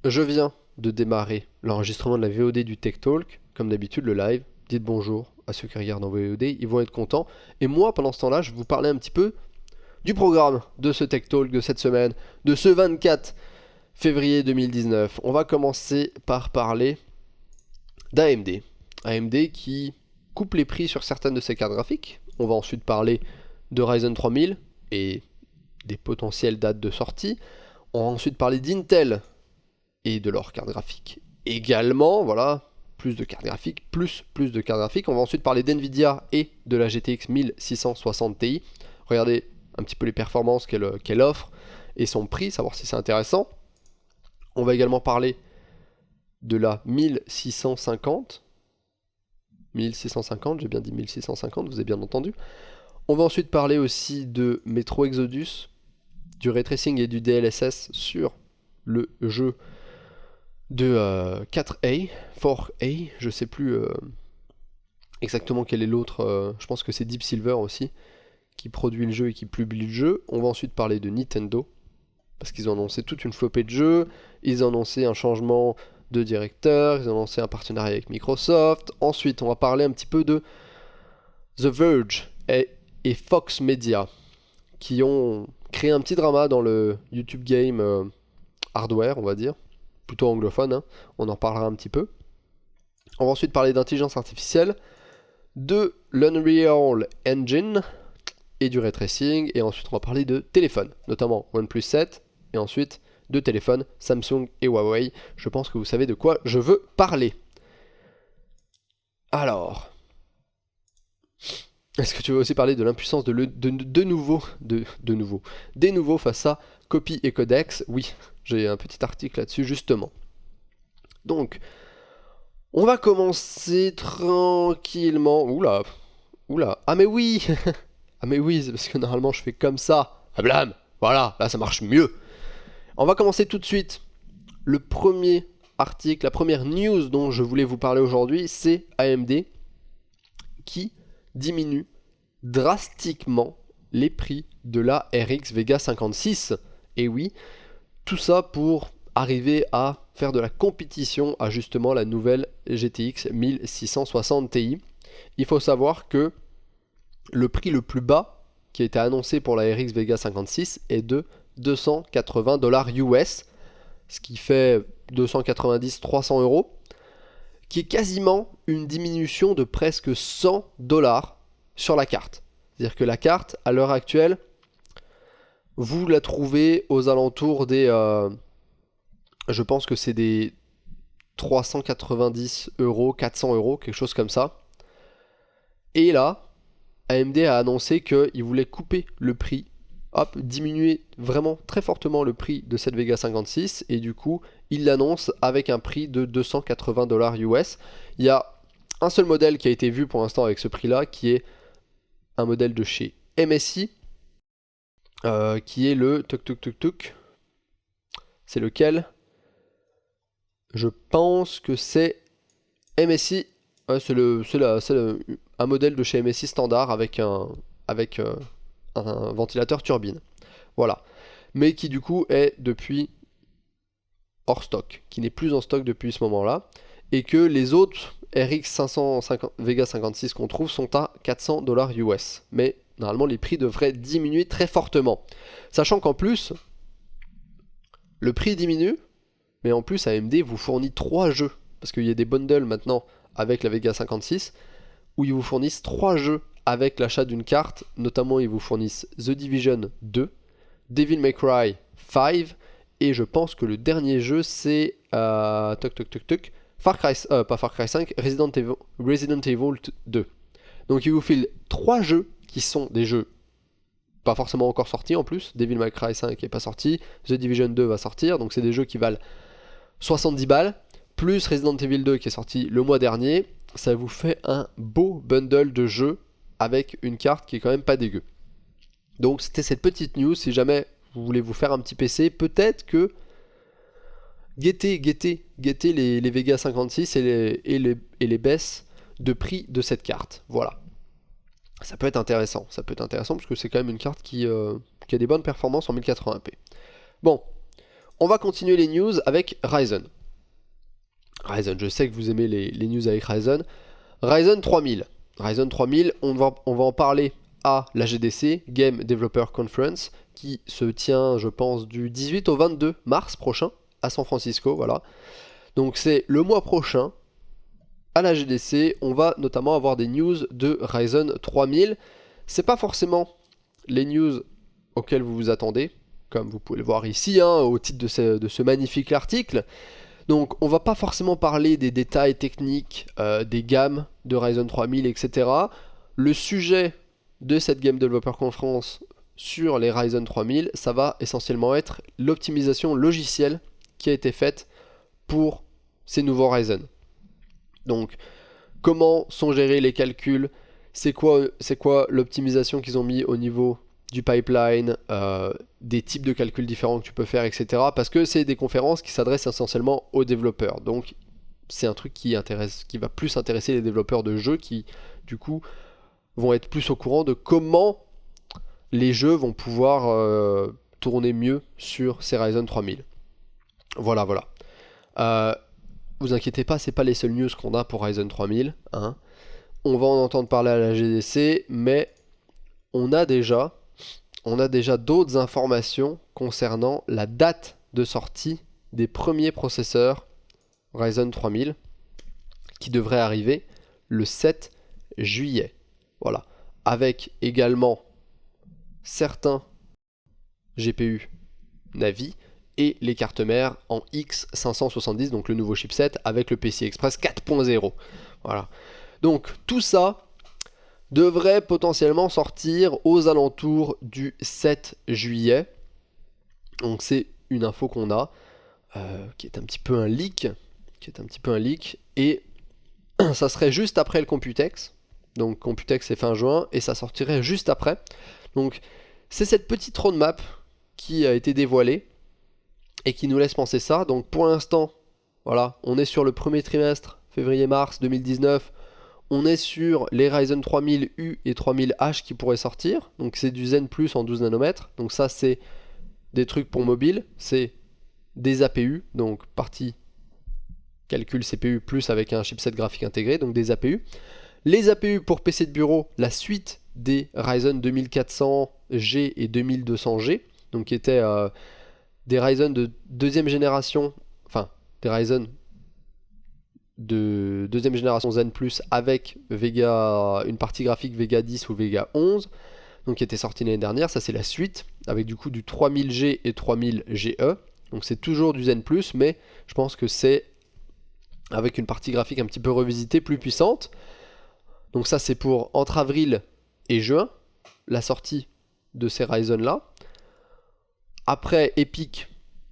Je viens de démarrer l'enregistrement de la VOD du Tech Talk, comme d'habitude le live. Dites bonjour à ceux qui regardent en VOD, ils vont être contents. Et moi, pendant ce temps-là, je vais vous parler un petit peu du programme de ce Tech Talk de cette semaine, de ce 24 février 2019. On va commencer par parler d'AMD. AMD qui coupe les prix sur certaines de ses cartes graphiques. On va ensuite parler de Ryzen 3000 et des potentielles dates de sortie. On va ensuite parler d'Intel et de leur carte graphique également, voilà, plus de cartes graphiques, plus de cartes graphiques. On va ensuite parler d'NVIDIA et de la GTX 1660 Ti. Regardez un petit peu les performances qu'elle offre et son prix, savoir si c'est intéressant. On va également parler de la 1650. 1650, j'ai bien dit 1650, vous avez bien entendu. On va ensuite parler aussi de Metro Exodus, du ray tracing et du DLSS sur le jeu de 4A, 4A, je sais plus exactement quel est l'autre, je pense que c'est Deep Silver aussi, qui produit le jeu et qui publie le jeu. On va ensuite parler de Nintendo, parce qu'ils ont annoncé toute une flopée de jeux, ils ont annoncé un changement de directeur, ils ont annoncé un partenariat avec Microsoft. Ensuite, on va parler un petit peu de The Verge et Fox Media, qui ont créé un petit drama dans le YouTube Game hardware, on va dire, plutôt anglophone, hein. On en parlera un petit peu. On va ensuite parler d'intelligence artificielle, de l'Unreal Engine et du ray tracing, et ensuite on va parler de téléphone, notamment OnePlus 7, et ensuite de téléphone Samsung et Huawei. Je pense que vous savez de quoi je veux parler. Alors, est-ce que tu veux aussi parler de l'impuissance des nouveaux face à Copy et Codex? Oui, j'ai un petit article là-dessus justement. Donc, on va commencer tranquillement. Oula, ah mais oui, ah mais oui, c'est parce que normalement je fais comme ça. Ah blam, voilà, là ça marche mieux. On va commencer tout de suite. Le premier article, la première news dont je voulais vous parler aujourd'hui, c'est AMD qui diminue drastiquement les prix de la RX Vega 56. Et oui, tout ça pour arriver à faire de la compétition à justement la nouvelle GTX 1660 Ti. Il faut savoir que le prix le plus bas qui a été annoncé pour la RX Vega 56 est de 280 dollars US, ce qui fait 290-300 euros, qui est quasiment une diminution de presque 100 dollars sur la carte. C'est-à-dire que la carte, à l'heure actuelle, vous la trouvez aux alentours des... je pense que c'est des 390 euros, 400 euros, quelque chose comme ça. Et là, AMD a annoncé qu'il voulait couper le prix, hop, diminuer vraiment très fortement le prix de cette Vega 56, et du coup, il l'annonce avec un prix de 280 dollars US. Il y a un seul modèle qui a été vu pour l'instant avec ce prix-là, qui est un modèle de chez MSI, qui est le c'est lequel? Je pense que c'est MSI. Ouais, c'est un modèle de chez MSI standard avec un ventilateur turbine. Voilà. Mais qui du coup est depuis hors stock, qui n'est plus en stock depuis ce moment-là. Et que les autres RX 550 Vega 56 qu'on trouve sont à 400 dollars US. Mais normalement les prix devraient diminuer très fortement. Sachant qu'en plus, le prix diminue, mais en plus AMD vous fournit 3 jeux. Parce qu'il y a des bundles maintenant avec la Vega 56, où ils vous fournissent 3 jeux avec l'achat d'une carte. Notamment ils vous fournissent The Division 2, Devil May Cry 5, et je pense que le dernier jeu c'est pas Far Cry 5, Resident Evil 2. Donc ils vous filent 3 jeux qui sont des jeux pas forcément encore sortis en plus. Devil May Cry 5 n'est pas sorti, The Division 2 va sortir, donc c'est des jeux qui valent 70 balles, plus Resident Evil 2 qui est sorti le mois dernier. Ça vous fait un beau bundle de jeux avec une carte qui est quand même pas dégueu. Donc c'était cette petite news, si jamais vous voulez vous faire un petit PC, peut-être que guettez les Vega 56 et les baisses de prix de cette carte. Voilà. Ça peut être intéressant parce que c'est quand même une carte qui a des bonnes performances en 1080p. Bon, On va continuer les news avec Ryzen. Ryzen, je sais que vous aimez les news avec Ryzen. Ryzen 3000. Ryzen 3000, on va en parler à la GDC, Game Developer Conference, qui se tient, je pense, du 18 au 22 mars prochain à San Francisco, voilà. Donc c'est le mois prochain, à la GDC, on va notamment avoir des news de Ryzen 3000. C'est pas forcément les news auxquelles vous vous attendez, comme vous pouvez le voir ici, hein, au titre de ce magnifique article. Donc on va pas forcément parler des détails techniques, des gammes de Ryzen 3000, etc. Le sujet de cette Game Developer Conference sur les Ryzen 3000, ça va essentiellement être l'optimisation logicielle qui a été faite pour ces nouveaux Ryzen. Donc comment sont gérés les calculs, c'est quoi l'optimisation qu'ils ont mis au niveau du pipeline, des types de calculs différents que tu peux faire, etc. Parce que c'est des conférences qui s'adressent essentiellement aux développeurs. Donc c'est un truc qui va plus intéresser les développeurs de jeux qui, du coup, vont être plus au courant de comment les jeux vont pouvoir tourner mieux sur ces Ryzen 3000. Voilà. Vous inquiétez pas, c'est pas les seules news qu'on a pour Ryzen 3000. Hein. On va en entendre parler à la GDC, mais on a déjà d'autres informations concernant la date de sortie des premiers processeurs Ryzen 3000 qui devraient arriver le 7 juillet. Voilà. Avec également certains GPU Navi et les cartes mères en X570, donc le nouveau chipset avec le PCI Express 4.0. Voilà. Donc tout ça devrait potentiellement sortir aux alentours du 7 juillet. Donc c'est une info qu'on a, qui est un petit peu un leak, et ça serait juste après le Computex. Donc Computex c'est fin juin, et ça sortirait juste après. Donc c'est cette petite roadmap qui a été dévoilée, et qui nous laisse penser ça. Donc pour l'instant, voilà, on est sur le premier trimestre, février-mars 2019, on est sur les Ryzen 3000U et 3000H qui pourraient sortir. Donc c'est du Zen Plus en 12 nanomètres. Donc ça c'est des trucs pour mobile. C'est des APU, donc partie calcul CPU plus avec un chipset graphique intégré, donc des APU. Les APU pour PC de bureau, la suite des Ryzen 2400G et 2200G, donc qui étaient des Ryzen de deuxième génération, enfin des Ryzen de deuxième génération Zen Plus avec Vega, une partie graphique Vega 10 ou Vega 11, donc qui était sorti l'année dernière. Ça c'est la suite avec du coup du 3000G et 3000GE, donc c'est toujours du Zen Plus, mais je pense que c'est avec une partie graphique un petit peu revisitée, plus puissante. Donc ça c'est pour entre avril et juin, la sortie de ces Ryzen là. Après EPYC,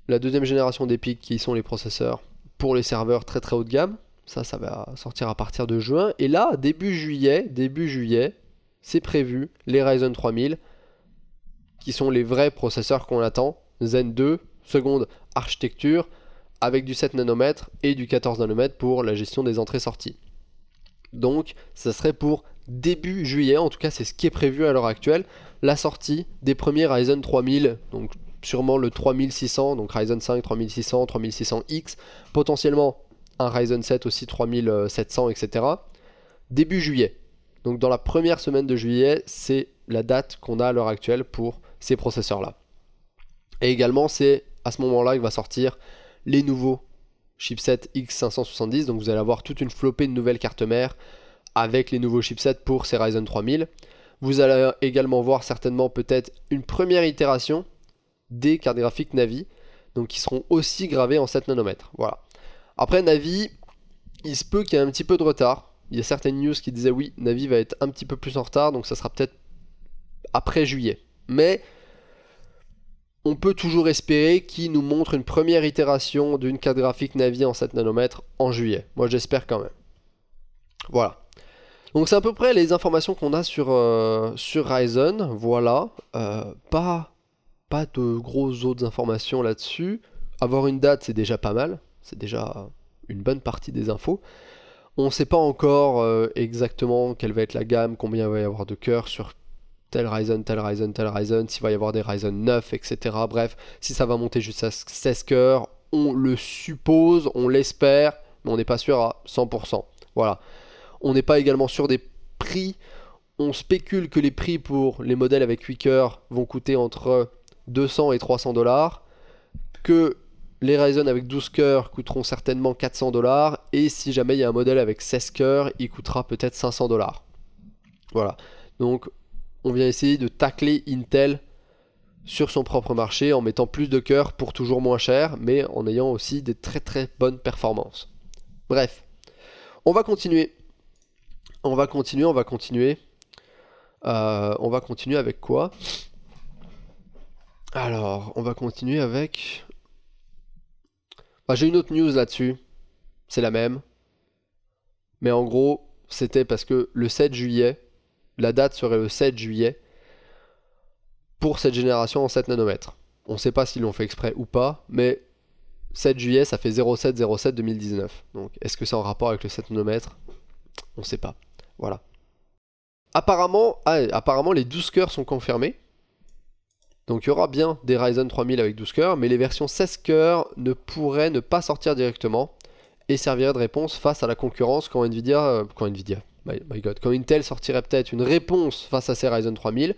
la deuxième génération d'EPYC qui sont les processeurs pour les serveurs très très haut de gamme. Ça va sortir à partir de juin. Et là, début juillet, c'est prévu les Ryzen 3000 qui sont les vrais processeurs qu'on attend. Zen 2, seconde architecture, avec du 7 nanomètres et du 14 nanomètres pour la gestion des entrées-sorties. Donc ça serait pour début juillet, en tout cas c'est ce qui est prévu à l'heure actuelle, la sortie des premiers Ryzen 3000, donc sûrement le 3600, donc Ryzen 5 3600, 3600X, potentiellement un Ryzen 7 aussi 3700, etc. Début juillet. Donc dans la première semaine de juillet, c'est la date qu'on a à l'heure actuelle pour ces processeurs-là. Et également, c'est à ce moment-là qu'il va sortir les nouveaux chipsets X570. Donc vous allez avoir toute une flopée de nouvelles cartes mères avec les nouveaux chipsets pour ces Ryzen 3000. Vous allez également voir certainement peut-être une première itération des cartes graphiques Navi, donc qui seront aussi gravées en 7 nanomètres. Voilà. Après Navi, il se peut qu'il y ait un petit peu de retard. Il y a certaines news qui disaient oui, Navi va être un petit peu plus en retard, donc ça sera peut-être après juillet. Mais on peut toujours espérer qu'il nous montre une première itération d'une carte graphique Navi en 7 nanomètres en juillet. Moi j'espère quand même. Voilà. Donc c'est à peu près les informations qu'on a sur Ryzen. Voilà. Pas de grosses autres informations là-dessus. Avoir une date, c'est déjà pas mal. C'est déjà une bonne partie des infos. On ne sait pas encore exactement quelle va être la gamme, combien il va y avoir de cœurs sur tel Ryzen, tel Ryzen, tel Ryzen, s'il va y avoir des Ryzen 9, etc. Bref, si ça va monter jusqu'à 16 cœurs, on le suppose, on l'espère, mais on n'est pas sûr à 100%. Voilà. On n'est pas également sûr des prix. On spécule que les prix pour les modèles avec 8 cœurs vont coûter entre 200 et 300 $, que les Ryzen avec 12 cœurs coûteront certainement 400 $, et si jamais il y a un modèle avec 16 cœurs, il coûtera peut-être 500 $. Voilà, donc on vient essayer de tacler Intel sur son propre marché en mettant plus de cœurs pour toujours moins cher, mais en ayant aussi des très très bonnes performances. Bref, on va continuer. On va continuer avec quoi? Alors, on va continuer avec... j'ai une autre news là-dessus. C'est la même. Mais en gros, c'était parce que le 7 juillet, la date serait le 7 juillet, pour cette génération en 7 nanomètres. On ne sait pas s'ils l'ont fait exprès ou pas, mais 7 juillet, ça fait 07-07-2019. Donc, est-ce que c'est en rapport avec le 7 nanomètres? On ne sait pas. Voilà. Apparemment, les 12 cœurs sont confirmés. Donc il y aura bien des Ryzen 3000 avec 12 cœurs, mais les versions 16 cœurs ne pourraient ne pas sortir directement et serviraient de réponse face à la concurrence quand Intel sortirait peut-être une réponse face à ces Ryzen 3000,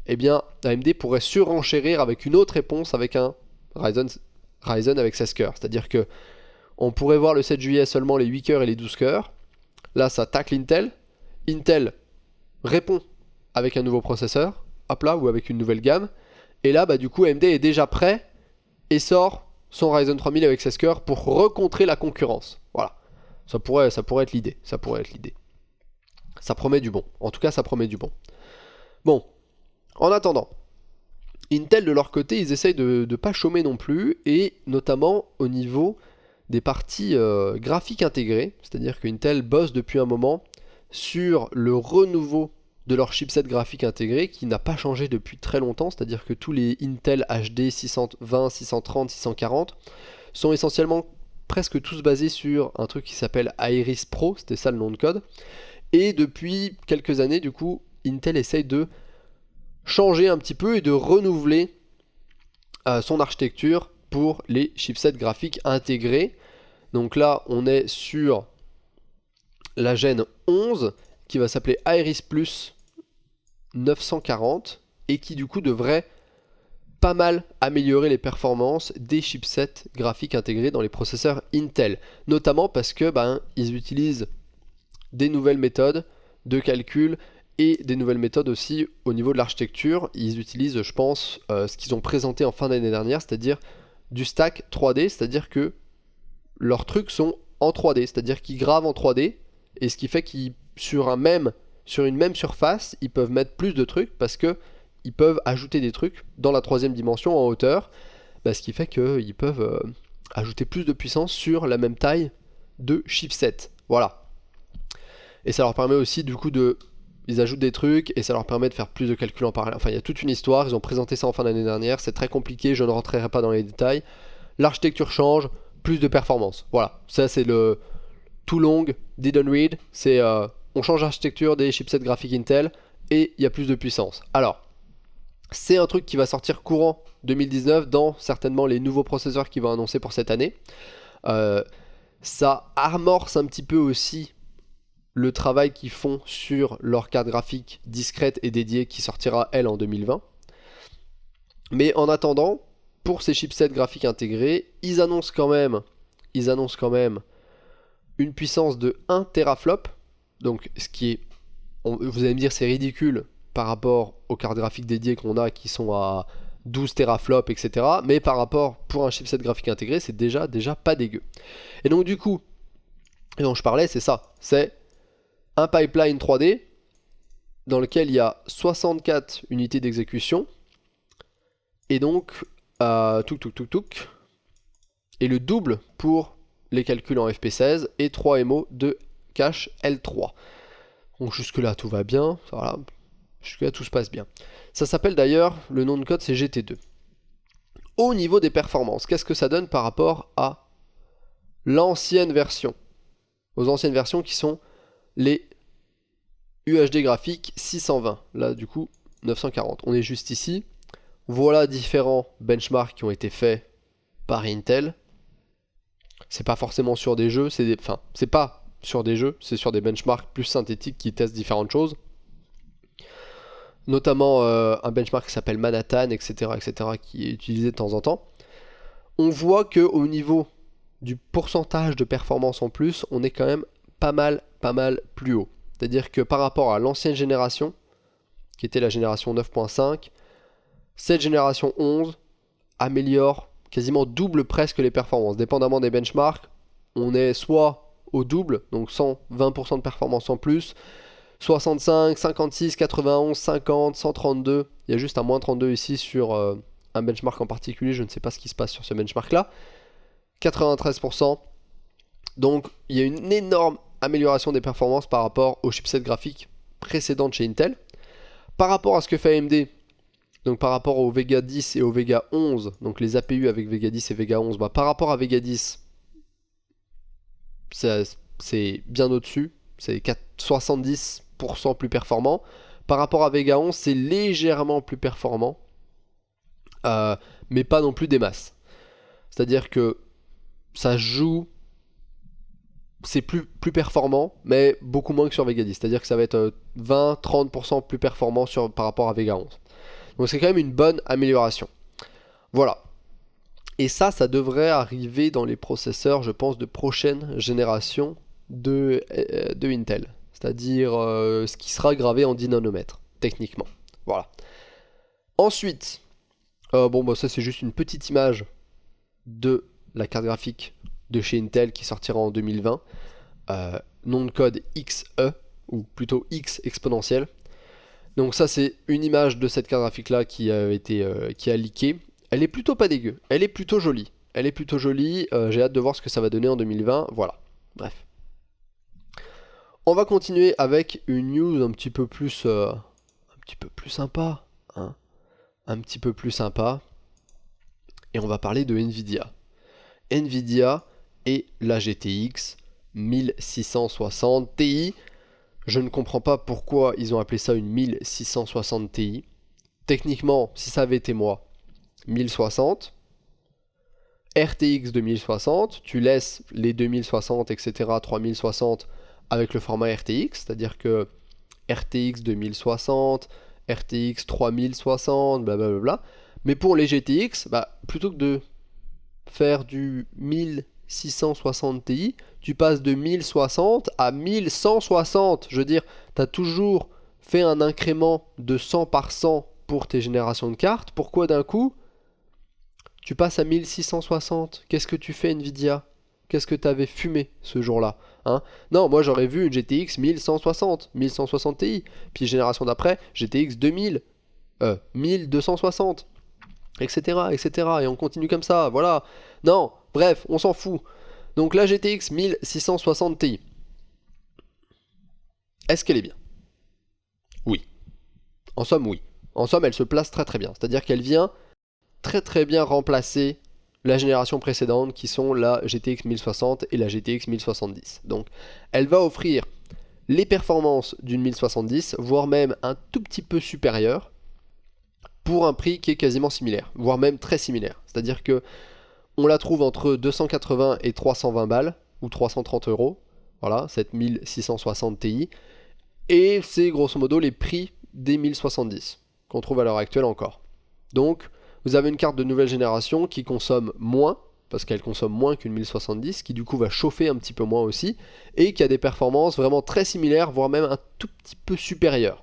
eh bien AMD pourrait surenchérir avec une autre réponse avec un Ryzen avec 16 cœurs. C'est-à-dire que on pourrait voir le 7 juillet seulement les 8 cœurs et les 12 cœurs. Là ça tacle Intel. Intel répond avec un nouveau processeur, hop là, ou avec une nouvelle gamme. Et là, du coup, AMD est déjà prêt et sort son Ryzen 3000 avec 16 cœurs pour recontrer la concurrence. Voilà. Ça pourrait être l'idée. Ça promet du bon. En tout cas, ça promet du bon. Bon. En attendant, Intel, de leur côté, ils essayent de ne pas chômer non plus, et notamment au niveau des parties graphiques intégrées. C'est-à-dire que Intel bosse depuis un moment sur le renouveau de leur chipset graphique intégré qui n'a pas changé depuis très longtemps, c'est-à-dire que tous les Intel HD 620, 630, 640 sont essentiellement presque tous basés sur un truc qui s'appelle Iris Pro, c'était ça le nom de code, et depuis quelques années du coup Intel essaye de changer un petit peu et de renouveler son architecture pour les chipsets graphiques intégrés. Donc là on est sur la Gen 11 qui va s'appeler Iris Plus 940 et qui du coup devrait pas mal améliorer les performances des chipsets graphiques intégrés dans les processeurs Intel, notamment parce que ils utilisent des nouvelles méthodes de calcul et des nouvelles méthodes aussi au niveau de l'architecture. Ils utilisent, je pense, ce qu'ils ont présenté en fin d'année dernière, c'est-à-dire du stack 3D, c'est-à-dire que leurs trucs sont en 3D, c'est-à-dire qu'ils gravent en 3D, et ce qui fait qu'ils sur une même surface, ils peuvent mettre plus de trucs parce que ils peuvent ajouter des trucs dans la troisième dimension en hauteur, ce qui fait qu'ils peuvent ajouter plus de puissance sur la même taille de chipset. Voilà. Et ça leur permet aussi du coup ils ajoutent des trucs et ça leur permet de faire plus de calculs en parallèle. Enfin, il y a toute une histoire, ils ont présenté ça en fin d'année dernière, c'est très compliqué, je ne rentrerai pas dans les détails. L'architecture change, plus de performance. Voilà, ça c'est le too long, didn't read, c'est on change l'architecture des chipsets graphiques Intel et il y a plus de puissance. Alors, c'est un truc qui va sortir courant 2019 dans certainement les nouveaux processeurs qu'ils vont annoncer pour cette année. Ça amorce un petit peu aussi le travail qu'ils font sur leur carte graphique discrète et dédiée qui sortira elle en 2020. Mais en attendant, pour ces chipsets graphiques intégrés, ils annoncent quand même une puissance de 1 teraflop. Donc ce qui est, vous allez me dire c'est ridicule par rapport aux cartes graphiques dédiées qu'on a qui sont à 12 teraflops, etc. Mais par rapport pour un chipset graphique intégré, c'est déjà pas dégueu. Et donc du coup, et dont je parlais, c'est ça, c'est un pipeline 3D dans lequel il y a 64 unités d'exécution et donc et le double pour les calculs en FP16 et 3 MO de cache L3. Donc jusque là tout va bien, voilà. Jusque là tout se passe bien. Ça s'appelle d'ailleurs, le nom de code c'est GT2. Au niveau des performances, qu'est-ce que ça donne par rapport à l'ancienne version? Aux anciennes versions qui sont les UHD graphiques 620. Là du coup 940. On est juste ici. Voilà différents benchmarks qui ont été faits par Intel. C'est pas forcément sur des jeux, c'est pas sur des jeux, c'est sur des benchmarks plus synthétiques qui testent différentes choses. Notamment un benchmark qui s'appelle Manhattan, etc., qui est utilisé de temps en temps. On voit qu'au niveau du pourcentage de performance en plus, on est quand même pas mal plus haut. C'est-à-dire que par rapport à l'ancienne génération, qui était la génération 9.5, cette génération 11 améliore quasiment double presque les performances. Dépendamment des benchmarks, on est soit au double, donc 120% de performance en plus, 65, 56, 91, 50, 132. Il y a juste un moins 32 ici sur un benchmark en particulier, je ne sais pas ce qui se passe sur ce benchmark là. 93%. Donc il y a une énorme amélioration des performances par rapport aux chipsets graphiques précédentes chez Intel. Par rapport à ce que fait AMD, donc par rapport au Vega 10 et au Vega 11, donc les APU avec Vega 10 et Vega 11, par rapport à Vega 10, c'est bien au-dessus, c'est 70% plus performant. Par rapport à Vega 11, c'est légèrement plus performant, mais pas non plus des masses. C'est-à-dire que ça joue, c'est plus performant, mais beaucoup moins que sur Vega 10. C'est-à-dire que ça va être 20-30% plus performant par rapport à Vega 11. Donc c'est quand même une bonne amélioration. Voilà. Et ça devrait arriver dans les processeurs, je pense, de prochaine génération de Intel. C'est-à-dire ce qui sera gravé en 10 nanomètres, techniquement. Voilà. Ensuite, ça c'est juste une petite image de la carte graphique de chez Intel qui sortira en 2020. Nom de code XE, ou plutôt X exponentiel. Donc ça c'est une image de cette carte graphique là qui a leaké. Elle est plutôt pas dégueu, elle est plutôt jolie. J'ai hâte de voir ce que ça va donner en 2020, voilà. Bref. On va continuer avec une news un petit peu plus sympa. Hein. Un petit peu plus sympa. Et on va parler de Nvidia. Nvidia et la GTX 1660 Ti. Je ne comprends pas pourquoi ils ont appelé ça une 1660 Ti. Techniquement, si ça avait été moi, 1060. RTX 2060, tu laisses les 2060, etc., 3060 avec le format RTX, c'est-à-dire que RTX 2060, RTX 3060, blablabla. Mais pour les GTX, plutôt que de faire du 1660 Ti, tu passes de 1060 à 1160. Je veux dire, tu as toujours fait un incrément de 100 par 100 pour tes générations de cartes. Pourquoi d'un coup, tu passes à 1660? Qu'est-ce que tu fais, Nvidia? Qu'est-ce que tu avais fumé ce jour-là, hein? Non, moi j'aurais vu une GTX 1160 Ti. Puis génération d'après, GTX 2000, 1260. Etc. Et on continue comme ça, voilà. Non, bref, on s'en fout. Donc la GTX 1660 Ti. Est-ce qu'elle est bien? Oui. En somme, oui. En somme, elle se place très très bien. C'est-à-dire qu'elle vient très très bien remplacer la génération précédente qui sont la GTX 1060 et la GTX 1070. Donc elle va offrir les performances d'une 1070, voire même un tout petit peu supérieur, pour un prix qui est quasiment similaire, voire même très similaire. C'est-à-dire que on la trouve entre 280 et 320 balles, ou 330 euros, voilà, cette 1660 Ti, et c'est grosso modo les prix des 1070, qu'on trouve à l'heure actuelle encore. Donc, vous avez une carte de nouvelle génération qui consomme moins, parce qu'elle consomme moins qu'une 1070, qui du coup va chauffer un petit peu moins aussi, et qui a des performances vraiment très similaires, voire même un tout petit peu supérieures.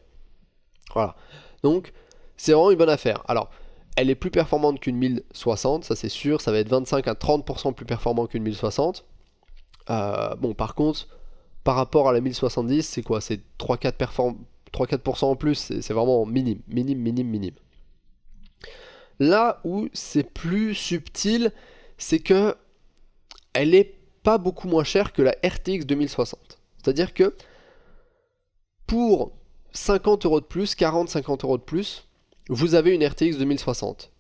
Voilà, donc c'est vraiment une bonne affaire. Alors, elle est plus performante qu'une 1060, ça c'est sûr, ça va être 25 à 30% plus performant qu'une 1060. Par contre, par rapport à la 1070, c'est quoi? C'est 3-4% en plus, c'est vraiment minime. Là où c'est plus subtil, c'est que elle est pas beaucoup moins chère que la RTX 2060. C'est-à-dire que pour 50 euros de plus, 40-50 euros de plus, vous avez une RTX 2060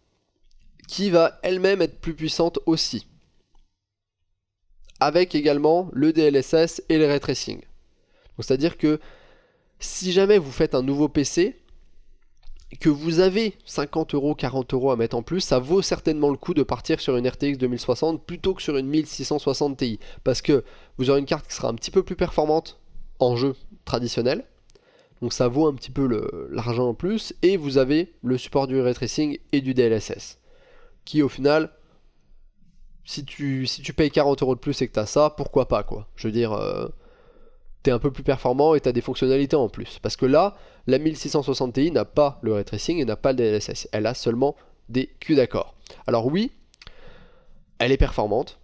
qui va elle-même être plus puissante aussi, avec également le DLSS et le ray tracing. C'est-à-dire que si jamais vous faites un nouveau PC que vous avez 50 euros, 40 euros à mettre en plus, ça vaut certainement le coup de partir sur une RTX 2060 plutôt que sur une 1660 Ti. Parce que vous aurez une carte qui sera un petit peu plus performante en jeu traditionnel. Donc ça vaut un petit peu l'argent en plus. Et vous avez le support du ray tracing et du DLSS. Qui au final, si tu payes 40 euros de plus et que tu as ça, pourquoi pas quoi. Je veux dire, t'es un peu plus performant et t'as des fonctionnalités en plus. Parce que là, la 1660 Ti n'a pas le ray tracing et n'a pas le DLSS. Elle a seulement des CUDA-Core. Alors oui, elle est performante.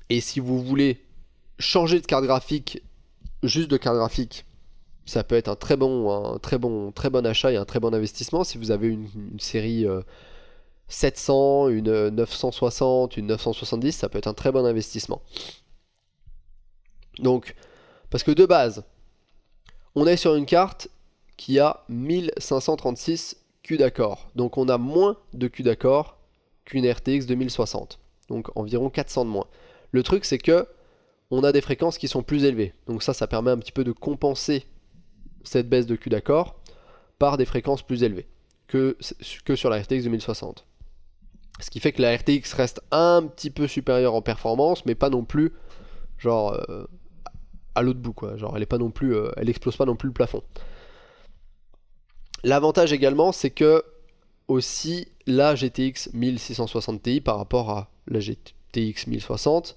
Et si vous voulez changer de carte graphique, juste de carte graphique, ça peut être un très bon achat et un très bon investissement. Si vous avez une série 700, une 960, une 970, ça peut être un très bon investissement. Donc, parce que de base, on est sur une carte qui a 1536 CUDA-Core. Donc on a moins de CUDA-Core qu'une RTX 2060. Donc environ 400 de moins. Le truc c'est que on a des fréquences qui sont plus élevées. Donc ça permet un petit peu de compenser cette baisse de CUDA-Core par des fréquences plus élevées que sur la RTX 2060. Ce qui fait que la RTX reste un petit peu supérieure en performance, mais pas non plus genre à l'autre bout quoi. Genre elle est pas non plus, elle explose pas non plus le plafond. L'avantage également c'est que aussi la GTX 1660 Ti par rapport à la GTX 1060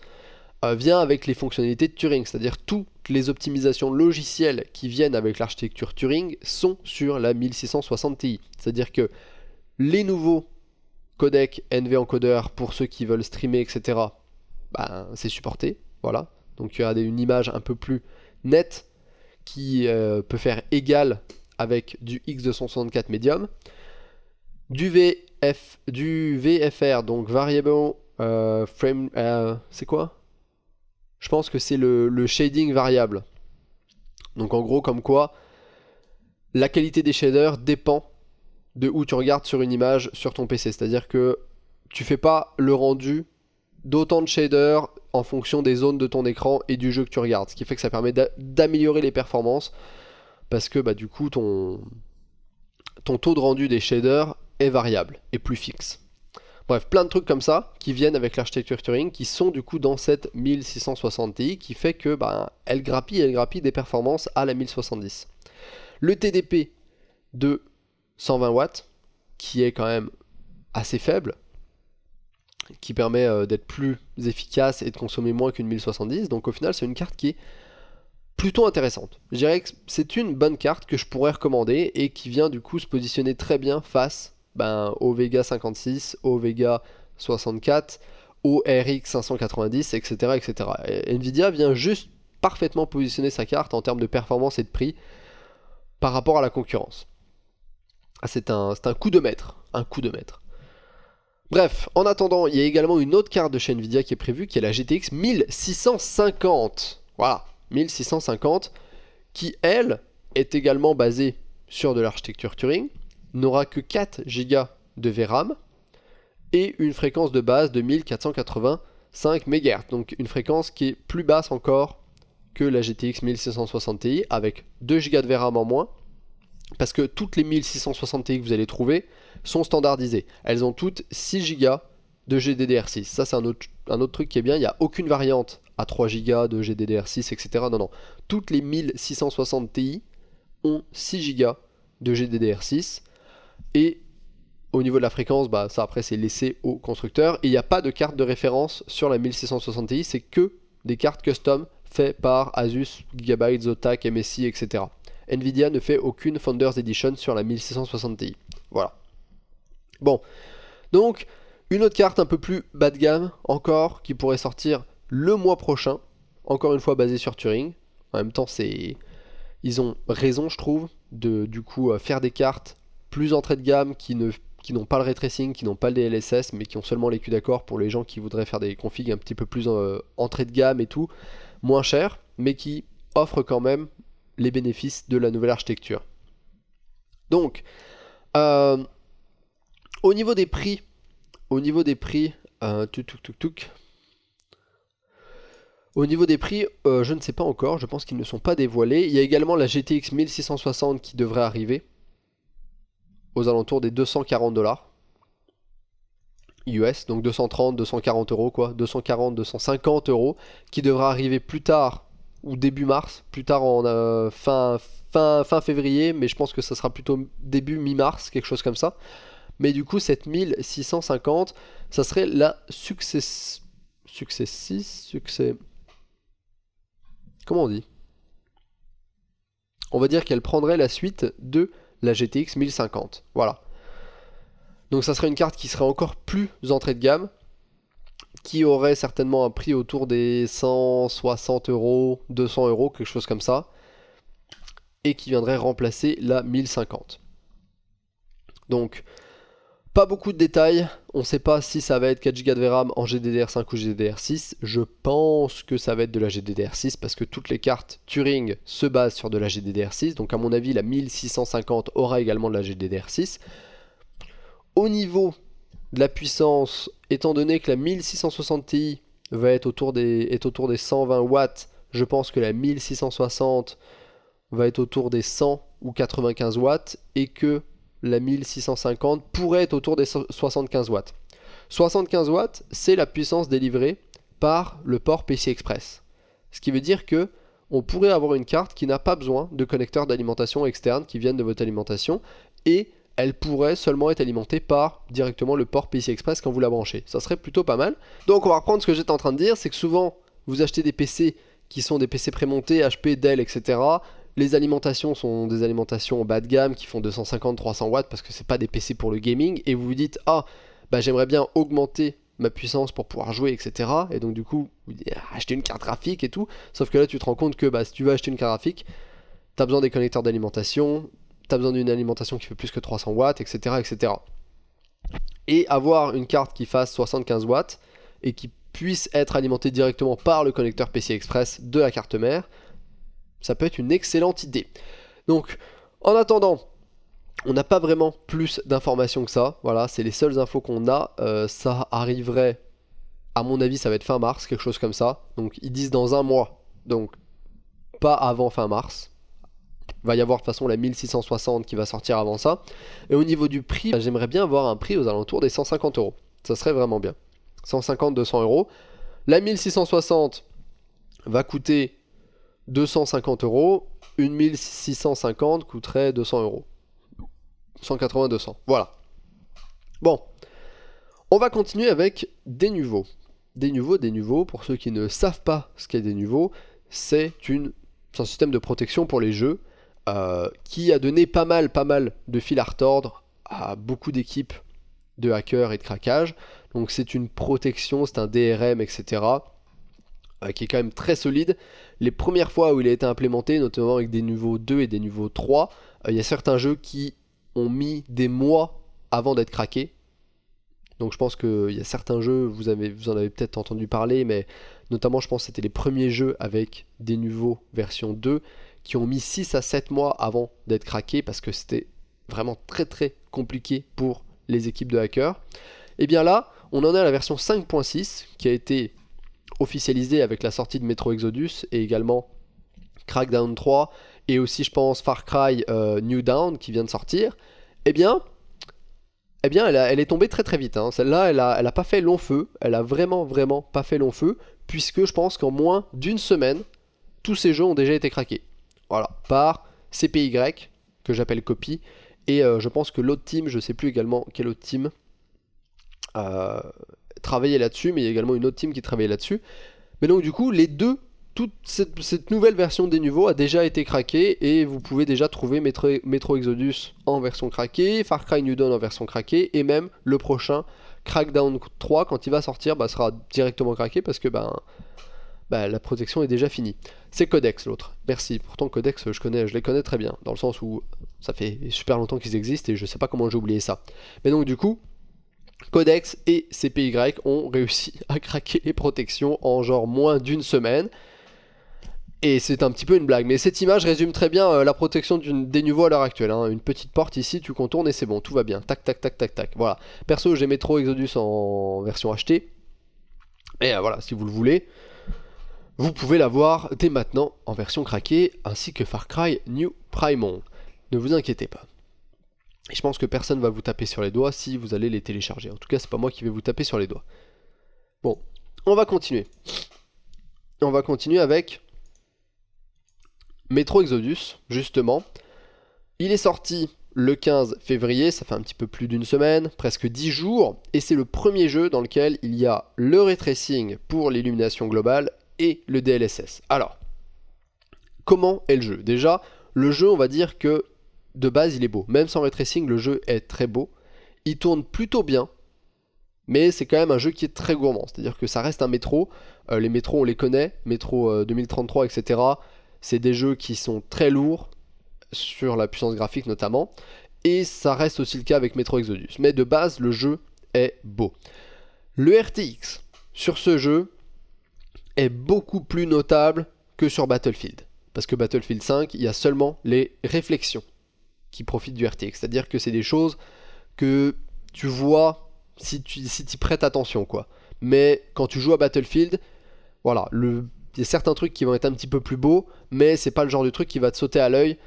vient avec les fonctionnalités de Turing, c'est-à-dire toutes les optimisations logicielles qui viennent avec l'architecture Turing sont sur la 1660 Ti. C'est-à-dire que les nouveaux codecs NVEncoder pour ceux qui veulent streamer, etc., ben, c'est supporté, voilà. Donc il y a une image un peu plus nette qui peut faire égal avec du X264 Medium, du VFR, donc Variable Frame, c'est quoi? Je pense que c'est le shading variable. Donc en gros comme quoi la qualité des shaders dépend de où tu regardes sur une image sur ton PC. C'est-à-dire que tu fais pas le rendu d'autant de shaders en fonction des zones de ton écran et du jeu que tu regardes. Ce qui fait que ça permet d'améliorer les performances parce que bah, du coup ton taux de rendu des shaders est variable et plus fixe. Bref, plein de trucs comme ça qui viennent avec l'architecture Turing qui sont du coup dans cette 1660 Ti qui fait que bah, elle grappille des performances à la 1070. Le TDP de 120 watts qui est quand même assez faible, qui permet d'être plus efficace et de consommer moins qu'une 1070. Donc au final c'est une carte qui est plutôt intéressante. Je dirais que c'est une bonne carte que je pourrais recommander et qui vient du coup se positionner très bien face au Vega 56, au Vega 64, au RX 590, etc., etc. Et Nvidia vient juste parfaitement positionner sa carte en termes de performance et de prix par rapport à la concurrence. Ah, c'est un coup de maître, Bref, en attendant, il y a également une autre carte de chez Nvidia qui est prévue, qui est la GTX 1650. Voilà, 1650, qui elle est également basée sur de l'architecture Turing, n'aura que 4 Go de VRAM et une fréquence de base de 1485 MHz, donc une fréquence qui est plus basse encore que la GTX 1660 Ti avec 2 Go de VRAM en moins, parce que toutes les 1660 Ti que vous allez trouver sont standardisées. Elles ont toutes 6 Go de GDDR6. Ça c'est un autre truc qui est bien, il n'y a aucune variante à 3 Go de GDDR6, etc. Non. Toutes les 1660 Ti ont 6 Go de GDDR6 et au niveau de la fréquence, bah, ça après c'est laissé au constructeur. Et il n'y a pas de carte de référence sur la 1660 Ti, c'est que des cartes custom faites par Asus, Gigabyte, Zotac, MSI, etc. Nvidia ne fait aucune Founders Edition sur la 1660 Ti. Voilà. Bon, donc une autre carte un peu plus bas de gamme encore qui pourrait sortir le mois prochain, encore une fois basée sur Turing. En même temps, ils ont raison, je trouve, de du coup faire des cartes plus entrée de gamme qui n'ont pas le ray tracing, qui n'ont pas le DLSS, mais qui ont seulement les CUDA-Core pour les gens qui voudraient faire des configs un petit peu plus entrée de gamme et tout, moins cher, mais qui offrent quand même les bénéfices de la nouvelle architecture. Donc, au niveau des prix, Au niveau des prix, je ne sais pas encore, je pense qu'ils ne sont pas dévoilés. Il y a également la GTX 1660 qui devrait arriver aux alentours des 240$ US, donc 230, 240 euros quoi, 240, 250 euros, qui devra arriver plus tard ou début mars, plus tard en fin février, mais je pense que ça sera plutôt début mi-mars, quelque chose comme ça. Mais du coup, cette 1650, ça serait la Comment on dit? On va dire qu'elle prendrait la suite de la GTX 1050. Voilà. Donc ça serait une carte qui serait encore plus entrée de gamme, qui aurait certainement un prix autour des 160 euros, 200 euros, quelque chose comme ça, et qui viendrait remplacer la 1050. Donc, pas beaucoup de détails, on ne sait pas si ça va être 4 Go de RAM en GDDR5 ou GDDR6, je pense que ça va être de la GDDR6 parce que toutes les cartes Turing se basent sur de la GDDR6, donc à mon avis la 1650 aura également de la GDDR6. Au niveau de la puissance, étant donné que la 1660 Ti va être autour des 120 watts, je pense que la 1660 va être autour des 100 ou 95 watts et que la 1650 pourrait être autour des 75 watts. 75 watts, c'est la puissance délivrée par le port PCI Express. Ce qui veut dire que on pourrait avoir une carte qui n'a pas besoin de connecteurs d'alimentation externes qui viennent de votre alimentation et elle pourrait seulement être alimentée par directement le port PCI Express quand vous la branchez. Ça serait plutôt pas mal. Donc on va reprendre ce que j'étais en train de dire, c'est que souvent vous achetez des PC qui sont des PC prémontés, HP, Dell, etc. Les alimentations sont des alimentations bas de gamme qui font 250-300 watts parce que c'est pas des PC pour le gaming et vous vous dites ah bah j'aimerais bien augmenter ma puissance pour pouvoir jouer, etc. Et donc du coup vous dites acheter une carte graphique et tout, sauf que là tu te rends compte que bah, si tu veux acheter une carte graphique, t'as besoin des connecteurs d'alimentation, t'as besoin d'une alimentation qui fait plus que 300 watts, etc., etc. Et avoir une carte qui fasse 75 watts et qui puisse être alimentée directement par le connecteur PCI Express de la carte mère, ça peut être une excellente idée. Donc, en attendant, on n'a pas vraiment plus d'informations que ça. Voilà, c'est les seules infos qu'on a. Ça arriverait, à mon avis, ça va être fin mars, quelque chose comme ça. Donc, ils disent dans un mois. Donc, pas avant fin mars. Il va y avoir de toute façon la 1660 qui va sortir avant ça. Et au niveau du prix, j'aimerais bien avoir un prix aux alentours des 150 euros. Ça serait vraiment bien. 150-200 euros. La 1660 va coûter 250 euros, une 1650 coûterait 200 euros. 180-200, voilà. Bon, on va continuer avec des nouveaux. Des nouveaux, pour ceux qui ne savent pas ce qu'est des nouveaux, c'est un système de protection pour les jeux qui a donné pas mal de fil à retordre à beaucoup d'équipes de hackers et de craquage. Donc c'est une protection, c'est un DRM, etc. Qui est quand même très solide. Les premières fois où il a été implémenté, notamment avec des niveaux 2 et des niveaux 3, il y a certains jeux qui ont mis des mois avant d'être craqués. Donc je pense qu'il y a certains jeux, vous en avez peut-être entendu parler, mais notamment je pense que c'était les premiers jeux avec des niveaux version 2 qui ont mis 6 à 7 mois avant d'être craqués parce que c'était vraiment très compliqué pour les équipes de hackers. Et bien là, on en est à la version 5.6 qui a été officialisé avec la sortie de Metro Exodus et également Crackdown 3 et aussi je pense Far Cry New Dawn qui vient de sortir. Eh bien elle est tombée très vite hein. Celle-là elle a pas fait long feu, elle a vraiment pas fait long feu puisque je pense qu'en moins d'une semaine tous ces jeux ont déjà été craqués. Voilà, par CPY que j'appelle Copy et je pense que l'autre team, je sais plus également quel autre team travailler là-dessus, mais il y a également une autre team qui travaille là-dessus. Mais donc du coup, toute cette nouvelle version des nouveaux a déjà été craquée et vous pouvez déjà trouver Metro Exodus en version craquée, Far Cry New Dawn en version craquée et même le prochain Crackdown 3 quand il va sortir sera directement craqué parce que la protection est déjà finie. C'est Codex l'autre. Merci. Pourtant Codex je les connais très bien dans le sens où ça fait super longtemps qu'ils existent et je sais pas comment j'ai oublié ça. Mais donc du coup Codex et CPY ont réussi à craquer les protections en genre moins d'une semaine. Et c'est un petit peu une blague. Mais cette image résume très bien la protection des nouveaux à l'heure actuelle. Hein. Une petite porte ici, tu contournes et c'est bon, tout va bien. Tac. Voilà. Perso, j'ai Metro Exodus en version achetée. Et voilà, si vous le voulez, vous pouvez l'avoir dès maintenant en version craquée, ainsi que Far Cry New Primal. Ne vous inquiétez pas. je pense que personne va vous taper sur les doigts si vous allez les télécharger. En tout cas, c'est pas moi qui vais vous taper sur les doigts. Bon, on va continuer. On va continuer avec Metro Exodus, justement. Il est sorti le 15 février, ça fait un petit peu plus d'une semaine, presque 10 jours, et c'est le premier jeu dans lequel il y a le ray tracing pour l'illumination globale et le DLSS. Alors, comment est le jeu? Déjà, le jeu, on va dire que de base, il est beau. Même sans ray tracing, le jeu est très beau. Il tourne plutôt bien, mais c'est quand même un jeu qui est très gourmand. C'est-à-dire que ça reste un métro. Les métros, on les connaît. Métro 2033, etc. C'est des jeux qui sont très lourds, sur la puissance graphique notamment. Et ça reste aussi le cas avec Metro Exodus. Mais de base, le jeu est beau. Le RTX sur ce jeu est beaucoup plus notable que sur Battlefield. Parce que Battlefield 5, il y a seulement les réflexions qui profitent du RTX. C'est-à-dire que c'est des choses que tu vois si tu y prêtes attention, quoi. Mais quand tu joues à Battlefield, voilà, il y a certains trucs qui vont être un petit peu plus beaux, mais c'est pas le genre de truc qui va te sauter à l'œil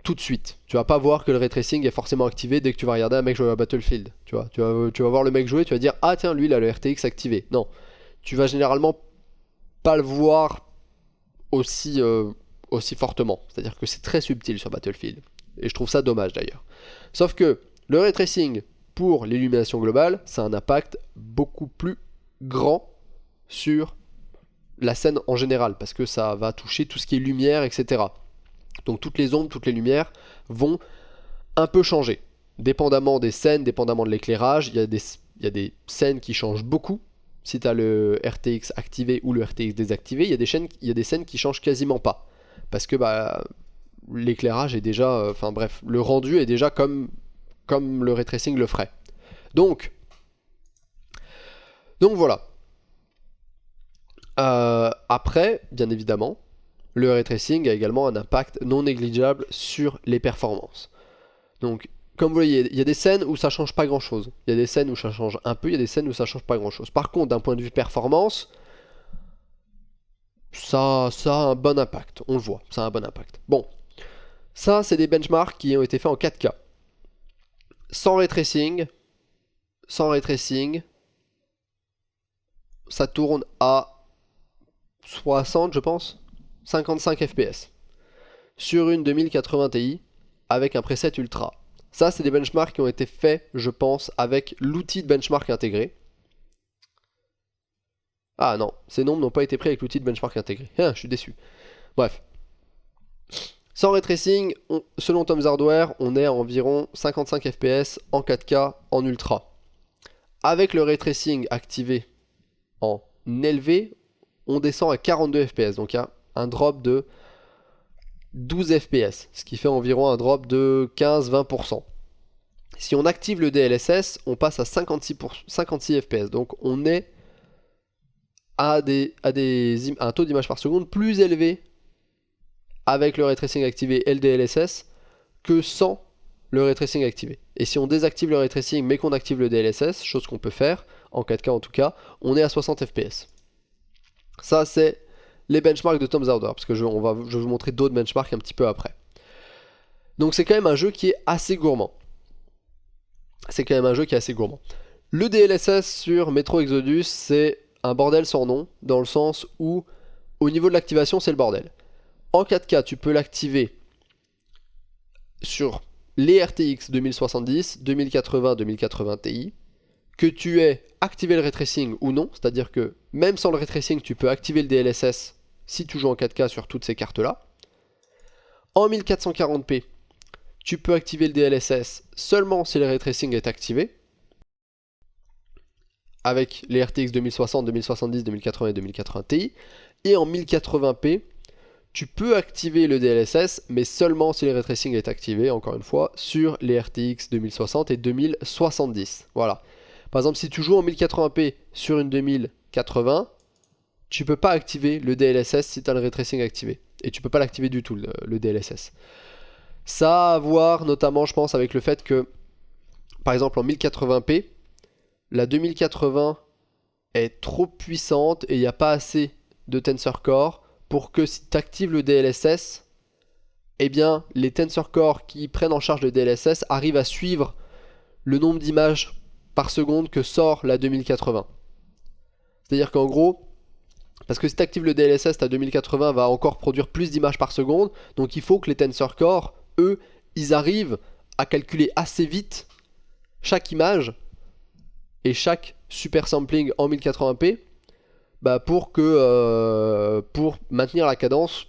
tout de suite. Tu vas pas voir que le ray tracing est forcément activé dès que tu vas regarder un mec jouer à Battlefield. Tu vas voir le mec jouer, tu vas dire ah tiens, lui il a le RTX activé. Non, tu vas généralement pas le voir aussi fortement. C'est-à-dire que c'est très subtil sur Battlefield. Et je trouve ça dommage d'ailleurs. Sauf que le ray tracing pour l'illumination globale, ça a un impact beaucoup plus grand sur la scène en général, parce que ça va toucher tout ce qui est lumière, etc. Donc toutes les ombres, toutes les lumières vont un peu changer. Dépendamment des scènes, dépendamment de l'éclairage, il y a des scènes qui changent beaucoup. Si tu as le RTX activé ou le RTX désactivé, il y a des scènes qui changent quasiment pas. Parce que l'éclairage est déjà... Enfin bref, le rendu est déjà comme le ray tracing le ferait. Donc voilà. Après, bien évidemment, le ray tracing a également un impact non négligeable sur les performances. Donc, comme vous voyez, il y a des scènes où ça change pas grand chose. Il y a des scènes où ça change un peu, il y a des scènes où ça change pas grand chose. Par contre, d'un point de vue performance, ça a un bon impact. On le voit, ça a un bon impact. Bon, ça, c'est des benchmarks qui ont été faits en 4K. Sans ray tracing, ça tourne à 60, je pense, 55 fps sur une 2080 Ti avec un preset ultra. Ça, c'est des benchmarks qui ont été faits, je pense, avec l'outil de benchmark intégré. Ah non, ces nombres n'ont pas été pris avec l'outil de benchmark intégré. Ah, je suis déçu. Bref. Sans ray tracing, selon Tom's Hardware, on est à environ 55 fps en 4K en ultra. Avec le ray tracing activé en élevé, on descend à 42 fps. Donc il y a un drop de 12 fps, ce qui fait environ un drop de 15-20%. Si on active le DLSS, on passe à 56 fps. Donc on est à un taux d'image par seconde plus élevé avec le ray tracing activé et le DLSS que sans le ray tracing activé. Et si on désactive le ray tracing mais qu'on active le DLSS, chose qu'on peut faire, en 4K en tout cas, on est à 60 fps. Ça c'est les benchmarks de Tom's Hardware, parce que je vais vous montrer d'autres benchmarks un petit peu après. Donc c'est quand même un jeu qui est assez gourmand. Le DLSS sur Metro Exodus, c'est un bordel sans nom, dans le sens où, au niveau de l'activation, c'est le bordel. En 4K, tu peux l'activer sur les RTX 2070, 2080, 2080 Ti, que tu aies activé le ray tracing ou non, c'est-à-dire que même sans le ray tracing, tu peux activer le DLSS si tu joues en 4K sur toutes ces cartes-là. En 1440p, tu peux activer le DLSS seulement si le ray tracing est activé, avec les RTX 2060, 2070, 2080 et 2080 Ti. Et en 1080p, tu peux activer le DLSS, mais seulement si le ray tracing est activé, encore une fois, sur les RTX 2060 et 2070. Voilà. Par exemple, si tu joues en 1080p sur une 2080, tu peux pas activer le DLSS si tu as le ray tracing activé. Et tu peux pas l'activer du tout, le DLSS. Ça a à voir notamment, je pense, avec le fait que, par exemple, en 1080p, la 2080 est trop puissante et il n'y a pas assez de Tensor Core pour que si tu actives le DLSS, eh bien les Tensor Core qui prennent en charge le DLSS arrivent à suivre le nombre d'images par seconde que sort la 2080. C'est-à-dire qu'en gros, parce que si tu actives le DLSS, ta 2080 va encore produire plus d'images par seconde, donc il faut que les Tensor Core, eux, ils arrivent à calculer assez vite chaque image et chaque super sampling en 1080p pour maintenir la cadence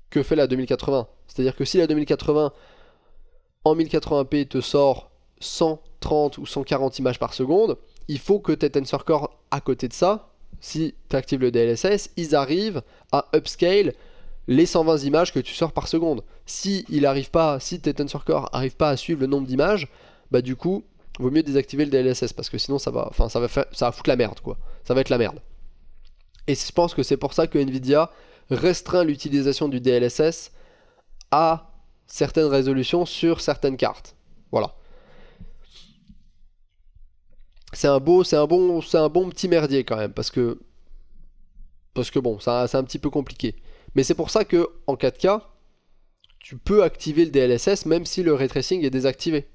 que fait la 2080. C'est-à-dire que si la 2080 en 1080p te sort 130 ou 140 images par seconde, il faut que tes Tensor Core à côté de ça, si tu actives le DLSS, ils arrivent à upscale les 120 images que tu sors par seconde. Si tes Tensor Core n'arrivent pas à suivre le nombre d'images, du coup, vaut mieux désactiver le DLSS parce que sinon ça va foutre la merde quoi. Ça va être la merde. Et je pense que c'est pour ça que Nvidia restreint l'utilisation du DLSS à certaines résolutions sur certaines cartes. Voilà. C'est un bon petit merdier quand même parce que bon, c'est un petit peu compliqué. Mais c'est pour ça que en 4K, tu peux activer le DLSS même si le ray tracing est désactivé.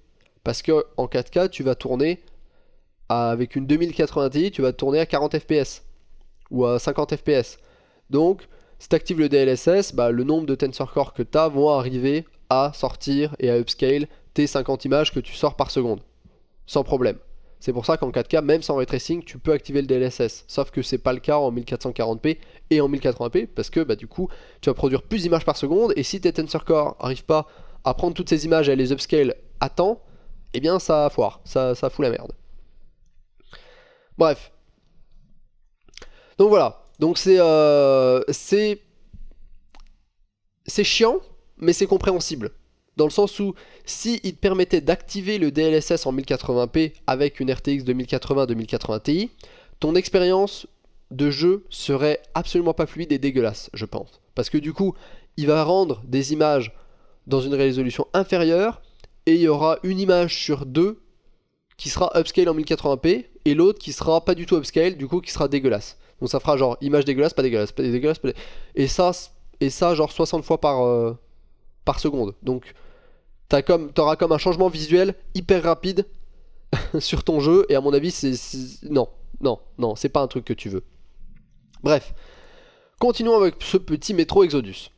Parce que en 4K, tu vas tourner avec une 2080 Ti, tu vas tourner à 40 fps ou à 50 fps. Donc, si tu actives le DLSS, le nombre de Tensor Core que tu as vont arriver à sortir et à upscale tes 50 images que tu sors par seconde. Sans problème. C'est pour ça qu'en 4K, même sans ray tracing, tu peux activer le DLSS. Sauf que c'est pas le cas en 1440p et en 1080p parce que du coup, tu vas produire plus d'images par seconde et si tes Tensor Core n'arrivent pas à prendre toutes ces images et à les upscale à temps, eh bien ça foire, ça fout la merde. Bref. Donc voilà. Donc c'est chiant, mais c'est compréhensible. Dans le sens où, si il te permettait d'activer le DLSS en 1080p avec une RTX 2080-2080 Ti, ton expérience de jeu serait absolument pas fluide et dégueulasse, je pense. Parce que du coup, il va rendre des images dans une résolution inférieure, et il y aura une image sur deux qui sera upscale en 1080p, et l'autre qui sera pas du tout upscale, du coup qui sera dégueulasse. Donc ça fera genre image dégueulasse, pas dégueulasse, pas dégueulasse, pas dégueulasse. Et ça genre 60 fois par seconde. Donc t'auras comme un changement visuel hyper rapide sur ton jeu, et à mon avis non, c'est pas un truc que tu veux. Bref, continuons avec ce petit Metro Exodus.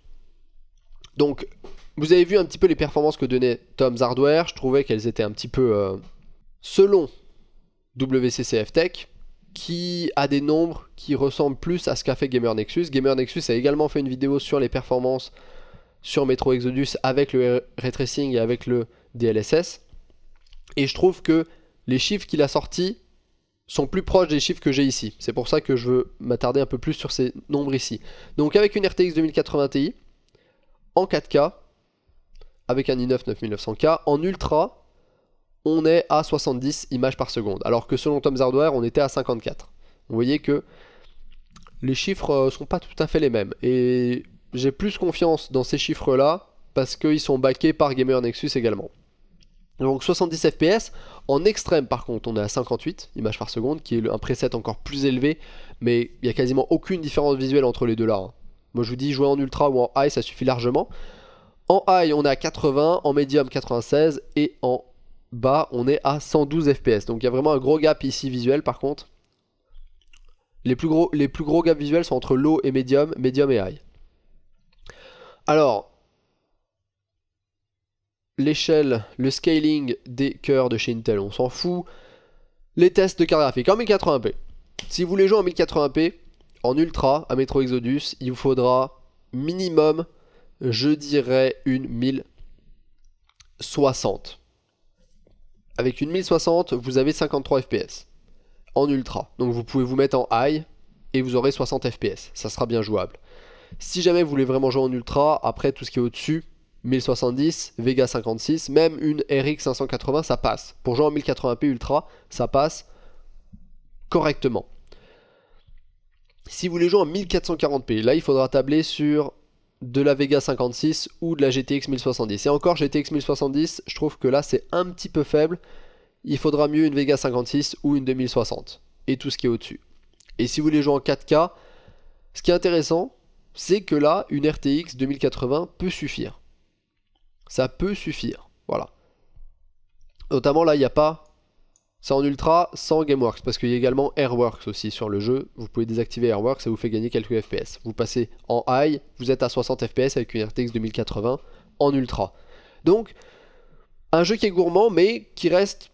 Donc, vous avez vu un petit peu les performances que donnait Tom's Hardware. Je trouvais qu'elles étaient un petit peu selon WCCF Tech, qui a des nombres qui ressemblent plus à ce qu'a fait Gamer Nexus. Gamer Nexus a également fait une vidéo sur les performances sur Metro Exodus avec le ray tracing et avec le DLSS. Et je trouve que les chiffres qu'il a sortis sont plus proches des chiffres que j'ai ici. C'est pour ça que je veux m'attarder un peu plus sur ces nombres ici. Donc avec une RTX 2080 Ti, en 4K, avec un i9 9900K, en ultra, on est à 70 images par seconde. Alors que selon Tom's Hardware, on était à 54. Vous voyez que les chiffres sont pas tout à fait les mêmes. Et j'ai plus confiance dans ces chiffres-là parce qu'ils sont backés par Gamer Nexus également. Donc 70 fps, en extrême par contre on est à 58 images par seconde, qui est un preset encore plus élevé, mais il n'y a quasiment aucune différence visuelle entre les deux là. Moi je vous dis, jouer en ultra ou en high ça suffit largement. En high on est à 80, en medium 96 et en bas on est à 112 fps. Donc il y a vraiment un gros gap ici visuel par contre. Les plus gros gaps visuels sont entre low et medium et high. Alors, l'échelle, le scaling des cœurs de chez Intel, on s'en fout. Les tests de carte graphique en 1080p. Si vous voulez jouer en 1080p, en ultra, à Metro Exodus, il vous faudra minimum, je dirais, une 1060. Avec une 1060, vous avez 53 fps en ultra. Donc vous pouvez vous mettre en high et vous aurez 60 fps. Ça sera bien jouable. Si jamais vous voulez vraiment jouer en ultra, après tout ce qui est au-dessus, 1070, Vega 56, même une RX 580, ça passe. Pour jouer en 1080p ultra, ça passe correctement. Si vous voulez jouer en 1440p, là il faudra tabler sur de la Vega 56 ou de la GTX 1070. Et encore GTX 1070, je trouve que là c'est un petit peu faible. Il faudra mieux une Vega 56 ou une 2060 et tout ce qui est au-dessus. Et si vous voulez jouer en 4K, ce qui est intéressant, c'est que là, une RTX 2080 peut suffire. ça peut suffire. Voilà. Notamment là, il n'y a pas... C'est en ultra sans GameWorks, parce qu'il y a également AirWorks aussi sur le jeu. Vous pouvez désactiver AirWorks, ça vous fait gagner quelques FPS. Vous passez en high, vous êtes à 60 FPS avec une RTX 2080 en ultra. Donc, un jeu qui est gourmand, mais qui reste,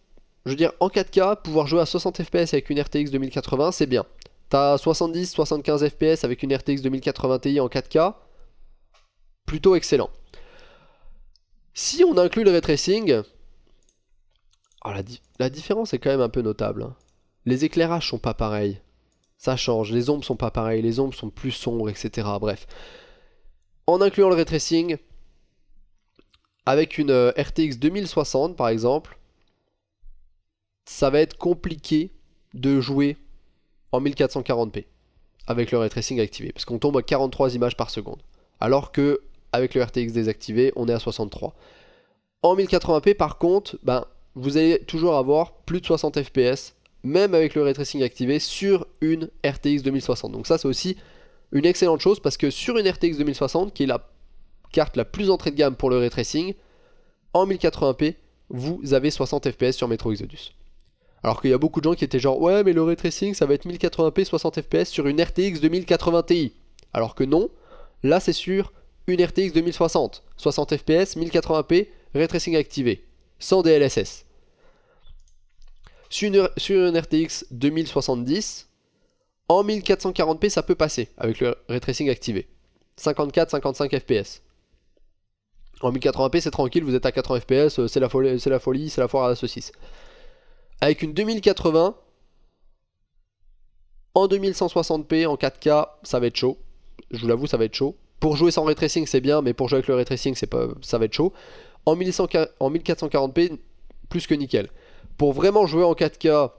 je veux dire, en 4K, pouvoir jouer à 60 FPS avec une RTX 2080, c'est bien. T'as 70-75 FPS avec une RTX 2080 Ti en 4K, plutôt excellent. Si on inclut le ray tracing... Oh, la différence est quand même un peu notable. Hein. Les éclairages sont pas pareils. Ça change. Les ombres sont pas pareilles. Les ombres sont plus sombres, etc. Bref. En incluant le ray tracing, avec une RTX 2060 par exemple, ça va être compliqué de jouer en 1440p avec le ray tracing activé. Parce qu'on tombe à 43 images par seconde. Alors que avec le RTX désactivé, on est à 63. En 1080p par contre, vous allez toujours avoir plus de 60 FPS, même avec le ray tracing activé, sur une RTX 2060. Donc ça, c'est aussi une excellente chose, parce que sur une RTX 2060, qui est la carte la plus entrée de gamme pour le ray tracing, en 1080p, vous avez 60 FPS sur Metro Exodus. Alors qu'il y a beaucoup de gens qui étaient genre, ouais, mais le ray tracing, ça va être 1080p, 60 FPS sur une RTX 2080 Ti. Alors que non, là, c'est sur une RTX 2060, 60 FPS, 1080p, ray tracing activé, sans DLSS. Sur une RTX 2070, en 1440p ça peut passer avec le ray tracing activé. 54-55 FPS. En 1080p c'est tranquille, vous êtes à 80 FPS, c'est la folie, c'est la foire à la saucisse. Avec une 2080, en 2160p, en 4K, ça va être chaud. Je vous l'avoue, ça va être chaud. Pour jouer sans ray tracing c'est bien, mais pour jouer avec le ray tracing ça va être chaud. En 1440p, plus que nickel. Pour vraiment jouer en 4K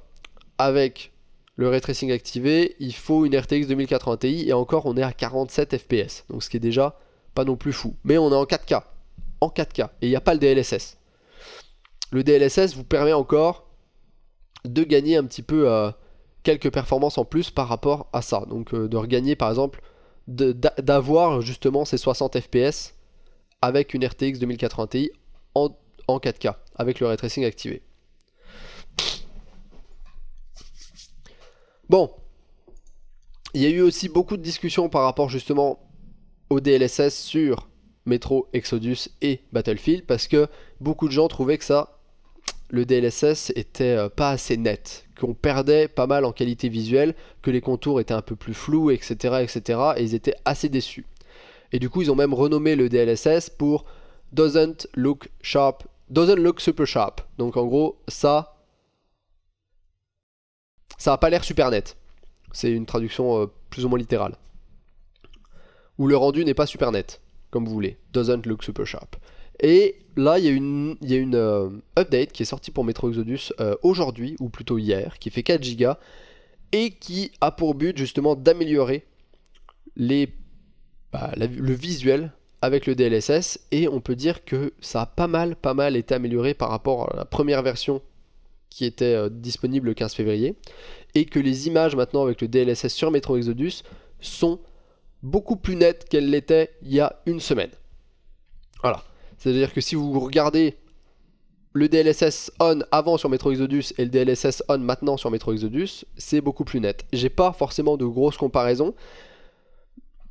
avec le ray tracing activé, il faut une RTX 2080 Ti et encore on est à 47 FPS. Donc ce qui est déjà pas non plus fou. Mais on est en 4K. En 4K. Et il n'y a pas le DLSS. Le DLSS vous permet encore de gagner un petit peu quelques performances en plus par rapport à ça. Donc de regagner par exemple, d'avoir justement ces 60 FPS avec une RTX 2080 Ti en 4K avec le ray tracing activé. Bon, il y a eu aussi beaucoup de discussions par rapport justement au DLSS sur Metro Exodus et Battlefield, parce que beaucoup de gens trouvaient que le DLSS était pas assez net, qu'on perdait pas mal en qualité visuelle, que les contours étaient un peu plus flous, etc., etc., et ils étaient assez déçus. Et du coup, ils ont même renommé le DLSS pour Doesn't Look Super Sharp. Donc en gros, ça a pas l'air super net. C'est une traduction plus ou moins littérale. Ou le rendu n'est pas super net, comme vous voulez. Doesn't look super sharp. Et là, il y a une update qui est sortie pour Metro Exodus aujourd'hui, ou plutôt hier, qui fait 4 Go, et qui a pour but justement d'améliorer le visuel avec le DLSS, et on peut dire que ça a pas mal été amélioré par rapport à la première version qui était disponible le 15 février, et que les images maintenant avec le DLSS sur Metro Exodus sont beaucoup plus nettes qu'elles l'étaient il y a une semaine. Voilà, c'est-à-dire que si vous regardez le DLSS on avant sur Metro Exodus et le DLSS on maintenant sur Metro Exodus, c'est beaucoup plus net. J'ai pas forcément de grosses comparaisons.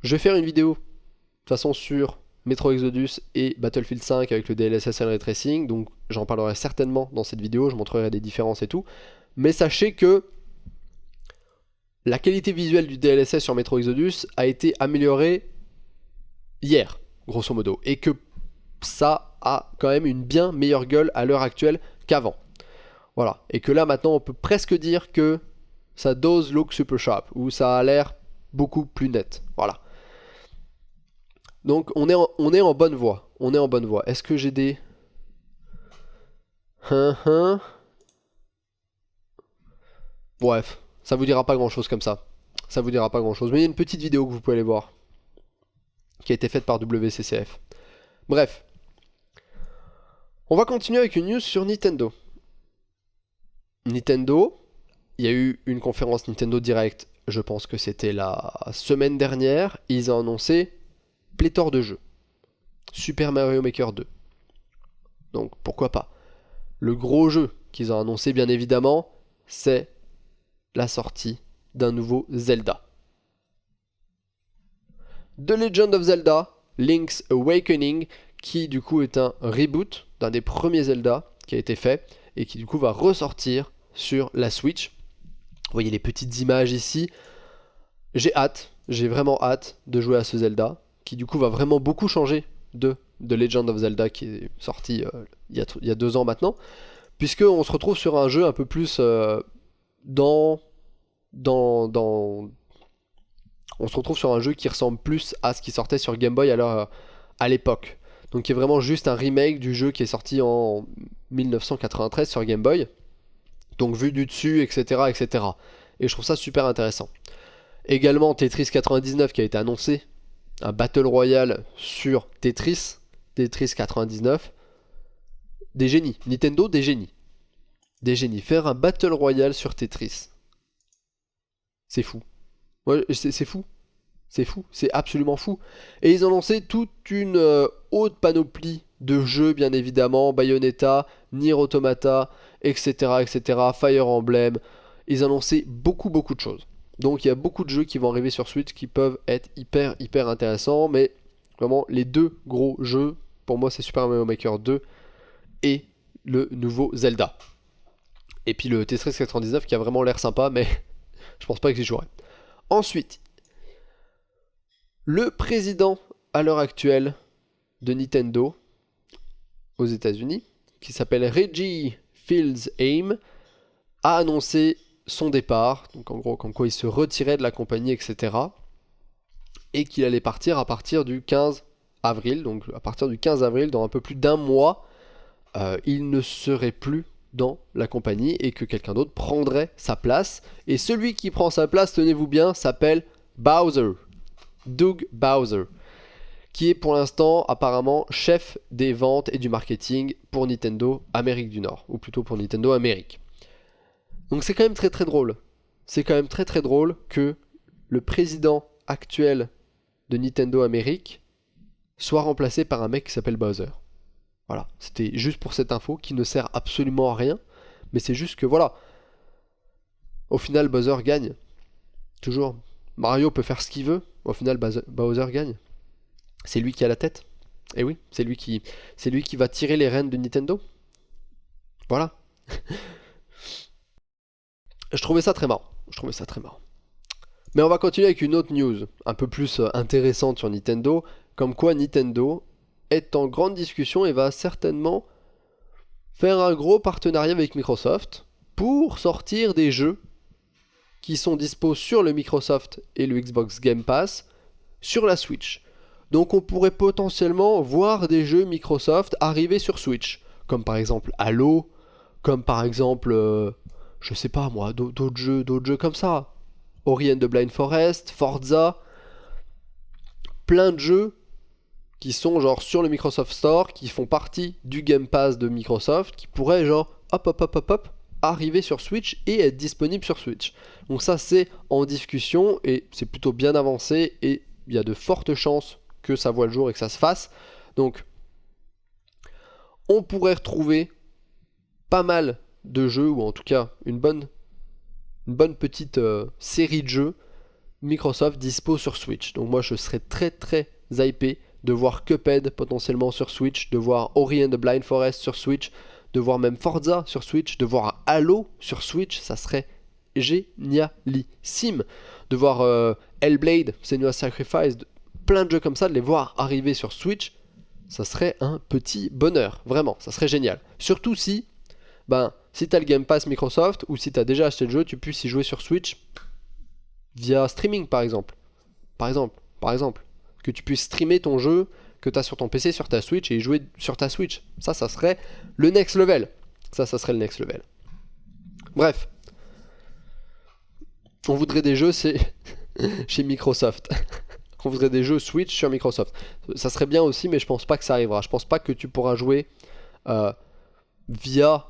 Je vais faire une vidéo de toute façon sur Metro Exodus et Battlefield 5 avec le DLSS et le ray tracing, donc j'en parlerai certainement dans cette vidéo, je montrerai des différences et tout. Mais sachez que la qualité visuelle du DLSS sur Metro Exodus a été améliorée hier, grosso modo, et que ça a quand même une bien meilleure gueule à l'heure actuelle qu'avant. Voilà, et que là maintenant on peut presque dire que ça does look super sharp, ou ça a l'air beaucoup plus net. Voilà. Donc on est en bonne voie. On est en bonne voie. Est-ce que j'ai des... Bref, ça vous dira pas grand chose comme ça. Ça vous dira pas grand chose. Mais il y a une petite vidéo que vous pouvez aller voir, qui a été faite par WCCF. Bref. On va continuer avec une news sur Nintendo. Nintendo, il y a eu une conférence Nintendo Direct, je pense que c'était la semaine dernière. Ils ont annoncé pléthore de jeux. Super Mario Maker 2, Donc pourquoi pas. Le gros jeu qu'ils ont annoncé bien évidemment, c'est la sortie d'un nouveau Zelda. The Legend of Zelda, Link's Awakening, qui du coup est un reboot d'un des premiers Zelda qui a été fait et qui du coup va ressortir sur la Switch. Vous voyez les petites images ici. J'ai vraiment hâte de jouer à ce Zelda, qui du coup va vraiment beaucoup changer de The Legend of Zelda qui est sorti il y a 2 ans maintenant, puisqu'on se retrouve sur un jeu un peu plus on se retrouve sur un jeu qui ressemble plus à ce qui sortait sur Game Boy à l'époque. Donc qui est vraiment juste un remake du jeu qui est sorti en 1993 sur Game Boy. Donc vu du dessus, etc., etc. Et je trouve ça super intéressant. Également Tetris 99 qui a été annoncé, un Battle Royale sur Tetris 99. Des génies, Nintendo, des génies. Des génies. Faire un Battle Royale sur Tetris. C'est fou. Ouais, c'est fou. C'est fou, c'est absolument fou. Et ils ont lancé toute une haute panoplie de jeux, bien évidemment. Bayonetta, Nier Automata, etc., etc. Fire Emblem. Ils ont lancé beaucoup de choses. Donc il y a beaucoup de jeux qui vont arriver sur Switch qui peuvent être hyper intéressants. Mais vraiment, les 2 gros jeux, pour moi, c'est Super Mario Maker 2 et le nouveau Zelda. Et puis le Tetris 99 qui a vraiment l'air sympa, mais je pense pas que j'y jouerai. Ensuite, le président à l'heure actuelle de Nintendo aux États-Unis, qui s'appelle Reggie Fils-Aime, a annoncé son départ, donc en gros comme quoi il se retirait de la compagnie, etc. Et qu'il allait partir à partir du 15 avril, donc à partir du 15 avril, dans un peu plus d'1 mois, il ne serait plus dans la compagnie et que quelqu'un d'autre prendrait sa place. Et celui qui prend sa place, tenez-vous bien, s'appelle Bowser. Doug Bowser, qui est pour l'instant apparemment chef des ventes et du marketing pour Nintendo Amérique du Nord, ou plutôt pour Nintendo Amérique. Donc c'est quand même très drôle. C'est quand même très drôle que le président actuel de Nintendo Amérique soit remplacé par un mec qui s'appelle Bowser. Voilà, c'était juste pour cette info qui ne sert absolument à rien, mais c'est juste que voilà, au final Bowser gagne. Toujours. Mario peut faire ce qu'il veut, au final Bowser gagne. C'est lui qui a la tête. Et oui, c'est lui qui va tirer les rênes de Nintendo. Voilà. Je trouvais ça très marrant. Mais on va continuer avec une autre news, un peu plus intéressante sur Nintendo, comme quoi Nintendo est en grande discussion et va certainement faire un gros partenariat avec Microsoft pour sortir des jeux qui sont dispo sur le Microsoft et le Xbox Game Pass sur la Switch. Donc on pourrait potentiellement voir des jeux Microsoft arriver sur Switch, comme par exemple Halo, comme par exemple, je sais pas moi, d'autres jeux comme ça. Ori and the Blind Forest, Forza, plein de jeux qui sont genre sur le Microsoft Store, qui font partie du Game Pass de Microsoft, qui pourraient genre hop, arriver sur Switch et être disponibles sur Switch. Donc ça c'est en discussion et c'est plutôt bien avancé et il y a de fortes chances que ça voit le jour et que ça se fasse. Donc on pourrait retrouver pas mal de jeux, ou en tout cas une bonne petite série de jeux Microsoft dispo sur Switch. Donc moi je serais très hypé de voir Cuphead potentiellement sur Switch, de voir Ori and the Blind Forest sur Switch, de voir même Forza sur Switch, de voir Halo sur Switch, ça serait génialissime. De voir Hellblade, Senua's Sacrifice, plein de jeux comme ça, de les voir arriver sur Switch, ça serait un petit bonheur, vraiment, ça serait génial. Surtout si t'as le Game Pass Microsoft, ou si t'as déjà acheté le jeu, tu puisses y jouer sur Switch via streaming par exemple. Par exemple. Que tu puisses streamer ton jeu que t'as sur ton PC, sur ta Switch, et y jouer sur ta Switch. Ça serait le next level. Ça serait le next level. Bref. On voudrait des jeux, c'est chez Microsoft. On voudrait des jeux Switch sur Microsoft. Ça serait bien aussi, mais je pense pas que ça arrivera. Je pense pas que tu pourras jouer via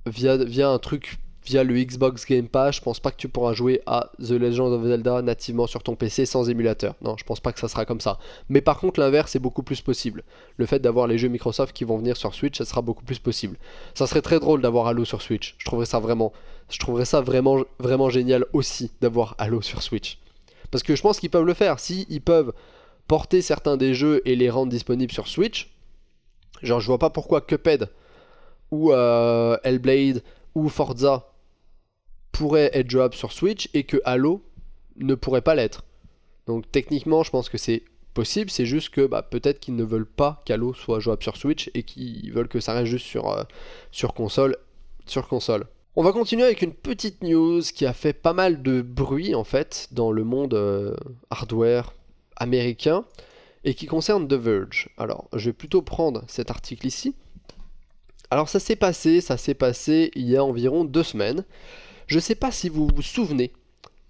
un truc via le Xbox Game Pass, je pense pas que tu pourras jouer à The Legend of Zelda nativement sur ton PC sans émulateur. Non, je pense pas que ça sera comme ça. Mais par contre, l'inverse est beaucoup plus possible. Le fait d'avoir les jeux Microsoft qui vont venir sur Switch, ça sera beaucoup plus possible. Ça serait très drôle d'avoir Halo sur Switch. Je trouverais ça vraiment génial aussi d'avoir Halo sur Switch. Parce que je pense qu'ils peuvent le faire. Si ils peuvent porter certains des jeux et les rendre disponibles sur Switch, genre je vois pas pourquoi Cuphead ou Hellblade ou Forza pourrait être jouable sur Switch et que Halo ne pourrait pas l'être. Donc techniquement je pense que c'est possible, c'est juste que peut-être qu'ils ne veulent pas qu'Halo soit jouable sur Switch et qu'ils veulent que ça reste juste sur console. On va continuer avec une petite news qui a fait pas mal de bruit en fait dans le monde hardware américain et qui concerne The Verge. Alors je vais plutôt prendre cet article ici. Alors ça s'est passé il y a environ 2 semaines. Je sais pas si vous vous souvenez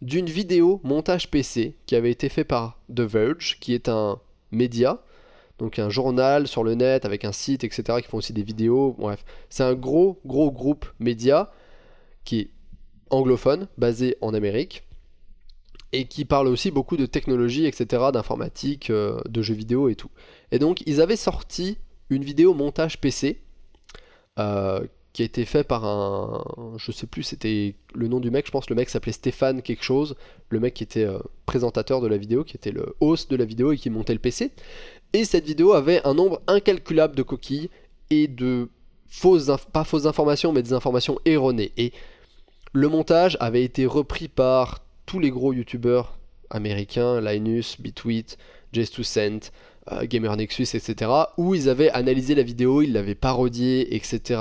d'une vidéo montage PC qui avait été fait par The Verge, qui est un média, donc un journal sur le net avec un site, etc., qui font aussi des vidéos. Bref, c'est un gros groupe média qui est anglophone, basé en Amérique, et qui parle aussi beaucoup de technologie, etc., d'informatique, de jeux vidéo et tout. Et donc ils avaient sorti une vidéo montage PC qui a été fait par je sais plus c'était le nom du mec, je pense le mec s'appelait Stéphane quelque chose, le mec qui était présentateur de la vidéo, qui était le host de la vidéo et qui montait le PC. Et cette vidéo avait un nombre incalculable de coquilles et de pas fausses informations, mais des informations erronées. Et le montage avait été repris par tous les gros youtubeurs américains, Linus, Bitwit, Jess2Cent, Gamer Nexus, etc., où ils avaient analysé la vidéo, ils l'avaient parodiée, etc.,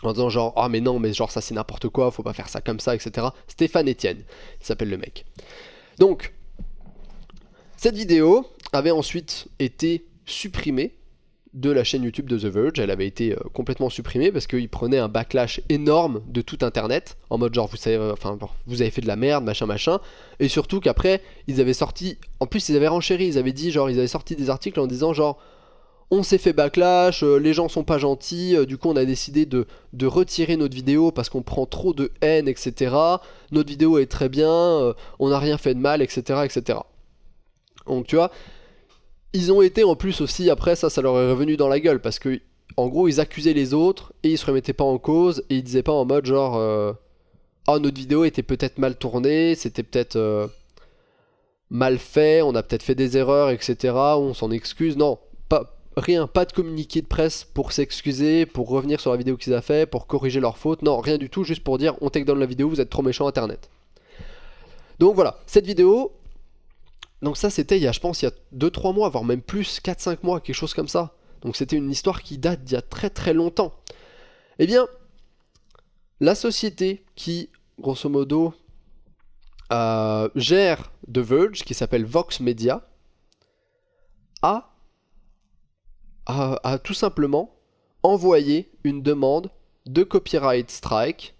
en disant genre, ah mais non, mais genre ça c'est n'importe quoi, faut pas faire ça comme ça, etc. Stéphane Etienne, il s'appelle le mec. Donc, cette vidéo avait ensuite été supprimée de la chaîne YouTube de The Verge. Elle avait été complètement supprimée parce qu'il prenait un backlash énorme de tout internet, en mode genre vous avez fait de la merde, machin, et surtout qu'après ils avaient sorti, en plus ils avaient renchéri, ils avaient dit genre, ils avaient sorti des articles en disant genre on s'est fait backlash, les gens sont pas gentils, du coup on a décidé de retirer notre vidéo parce qu'on prend trop de haine, etc. Notre vidéo est très bien, on n'a rien fait de mal, etc. Donc tu vois, ils ont été en plus aussi, après ça leur est revenu dans la gueule, parce que en gros ils accusaient les autres et ils se remettaient pas en cause et ils disaient pas en mode genre ah notre vidéo était peut-être mal tournée, c'était peut-être mal fait, on a peut-être fait des erreurs, etc. On s'en excuse. Non, pas de communiqué de presse pour s'excuser, pour revenir sur la vidéo qu'ils ont fait, pour corriger leurs fautes, non, rien du tout, juste pour dire on take down la vidéo, vous êtes trop méchant internet. Donc voilà, cette vidéo, donc ça c'était je pense il y a 2-3 mois, voire même plus, 4-5 mois, quelque chose comme ça. Donc c'était une histoire qui date d'il y a très longtemps. Eh bien, la société qui, grosso modo, gère The Verge, qui s'appelle Vox Media, a tout simplement envoyé une demande de copyright strike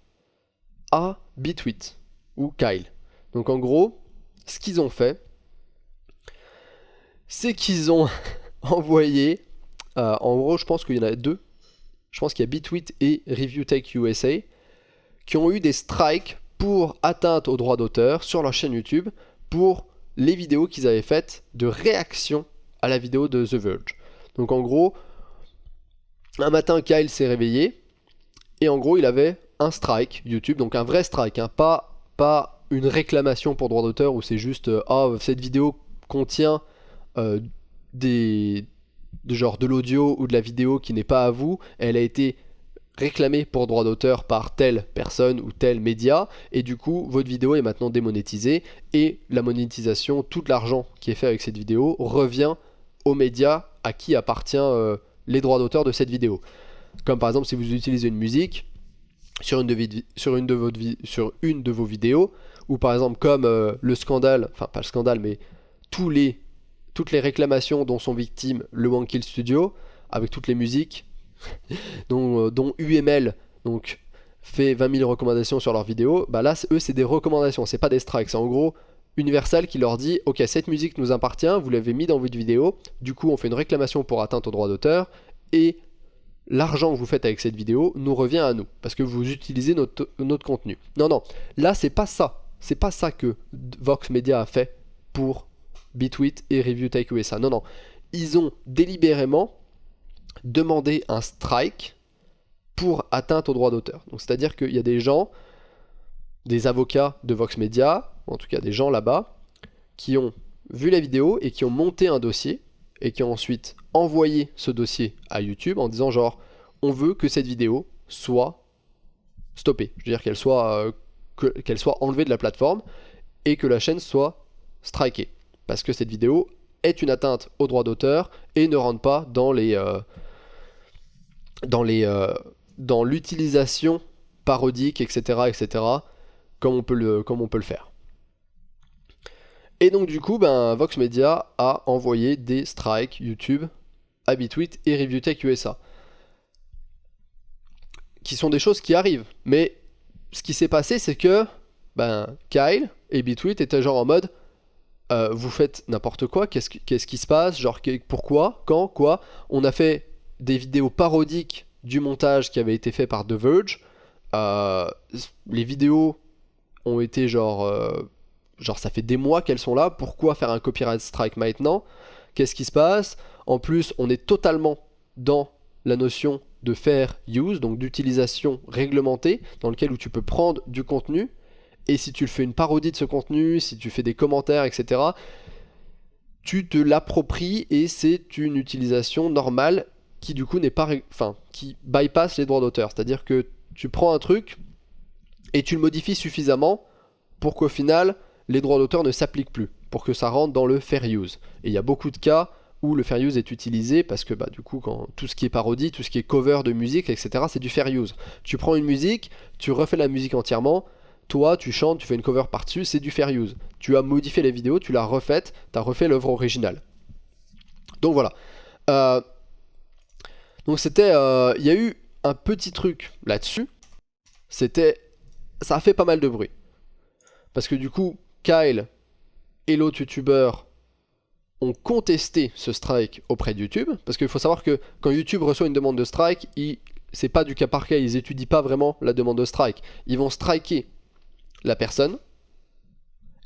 à Bitwit, ou Kyle. Donc en gros, ce qu'ils ont fait, c'est qu'ils ont envoyé, en gros je pense qu'il y en a 2, je pense qu'il y a Bitwit et ReviewTech USA, qui ont eu des strikes pour atteinte aux droits d'auteur sur leur chaîne YouTube, pour les vidéos qu'ils avaient faites de réaction à la vidéo de The Verge. Donc en gros, un matin Kyle s'est réveillé, et en gros il avait un strike YouTube, donc un vrai strike, hein, pas une réclamation pour droit d'auteur où c'est juste cette vidéo contient de l'audio ou de la vidéo qui n'est pas à vous, elle a été réclamée pour droit d'auteur par telle personne ou tel média, et du coup votre vidéo est maintenant démonétisée, et la monétisation, tout l'argent qui est fait avec cette vidéo revient aux médias à qui appartient les droits d'auteur de cette vidéo. Comme par exemple si vous utilisez une musique sur une de vos vidéos, ou par exemple comme le scandale, enfin pas le scandale mais toutes les réclamations dont sont victimes le One Kill Studio, avec toutes les musiques dont UML donc fait 20 000 recommandations sur leurs vidéos, bah là eux c'est des recommandations, c'est pas des strikes, c'est en gros Universal qui leur dit ok cette musique nous appartient, vous l'avez mis dans votre vidéo, du coup on fait une réclamation pour atteinte au droit d'auteur, et l'argent que vous faites avec cette vidéo nous revient à nous, parce que vous utilisez notre contenu. Non, là c'est pas ça. C'est pas ça que Vox Media a fait pour Bitwit et ReviewTech USA. Non. Ils ont délibérément demandé un strike pour atteinte au droit d'auteur. Donc c'est-à-dire qu'il y a des gens, des avocats de Vox Media, en tout cas des gens là-bas, qui ont vu la vidéo et qui ont monté un dossier et qui ont ensuite envoyé ce dossier à YouTube en disant genre on veut que cette vidéo soit stoppée. Je veux dire qu'elle soit enlevée de la plateforme et que la chaîne soit strikée. Parce que cette vidéo est une atteinte au droit d'auteur et ne rentre pas dans l'utilisation parodique, etc., comme on peut le faire. Et donc du coup, Vox Media a envoyé des strikes YouTube à Bitwit et ReviewTech USA. Qui sont des choses qui arrivent. Mais ce qui s'est passé, c'est que Kyle et Bitwit étaient genre en mode vous faites n'importe quoi, qu'est-ce qui se passe, genre pourquoi, quand, quoi. On a fait des vidéos parodiques du montage qui avait été fait par The Verge. Les vidéos ont été genre ça fait des mois qu'elles sont là, pourquoi faire un copyright strike maintenant? Qu'est-ce qui se passe? En plus, on est totalement dans la notion de fair use, donc d'utilisation réglementée, dans lequel où tu peux prendre du contenu, et si tu fais une parodie de ce contenu, si tu fais des commentaires, etc., tu te l'appropries et c'est une utilisation normale qui du coup n'est pas, qui bypass les droits d'auteur. C'est-à-dire que tu prends un truc et tu le modifies suffisamment pour qu'au final les droits d'auteur ne s'appliquent plus, pour que ça rentre dans le fair use. Et il y a beaucoup de cas où le fair use est utilisé parce que du coup quand tout ce qui est parodie, tout ce qui est cover de musique, etc., c'est du fair use. Tu prends une musique, tu refais la musique entièrement, toi tu chantes, tu fais une cover par-dessus, c'est du fair use. Tu as modifié la vidéo, tu l'as refaite, tu as refait l'œuvre originale. Donc voilà. Donc c'était, il y a eu un petit truc là-dessus. Ça a fait pas mal de bruit. Parce que du coup, Kyle et l'autre youtubeur ont contesté ce strike auprès de YouTube. Parce qu'il faut savoir que quand YouTube reçoit une demande de strike, c'est pas du cas par cas, ils étudient pas vraiment la demande de strike. Ils vont striker la personne.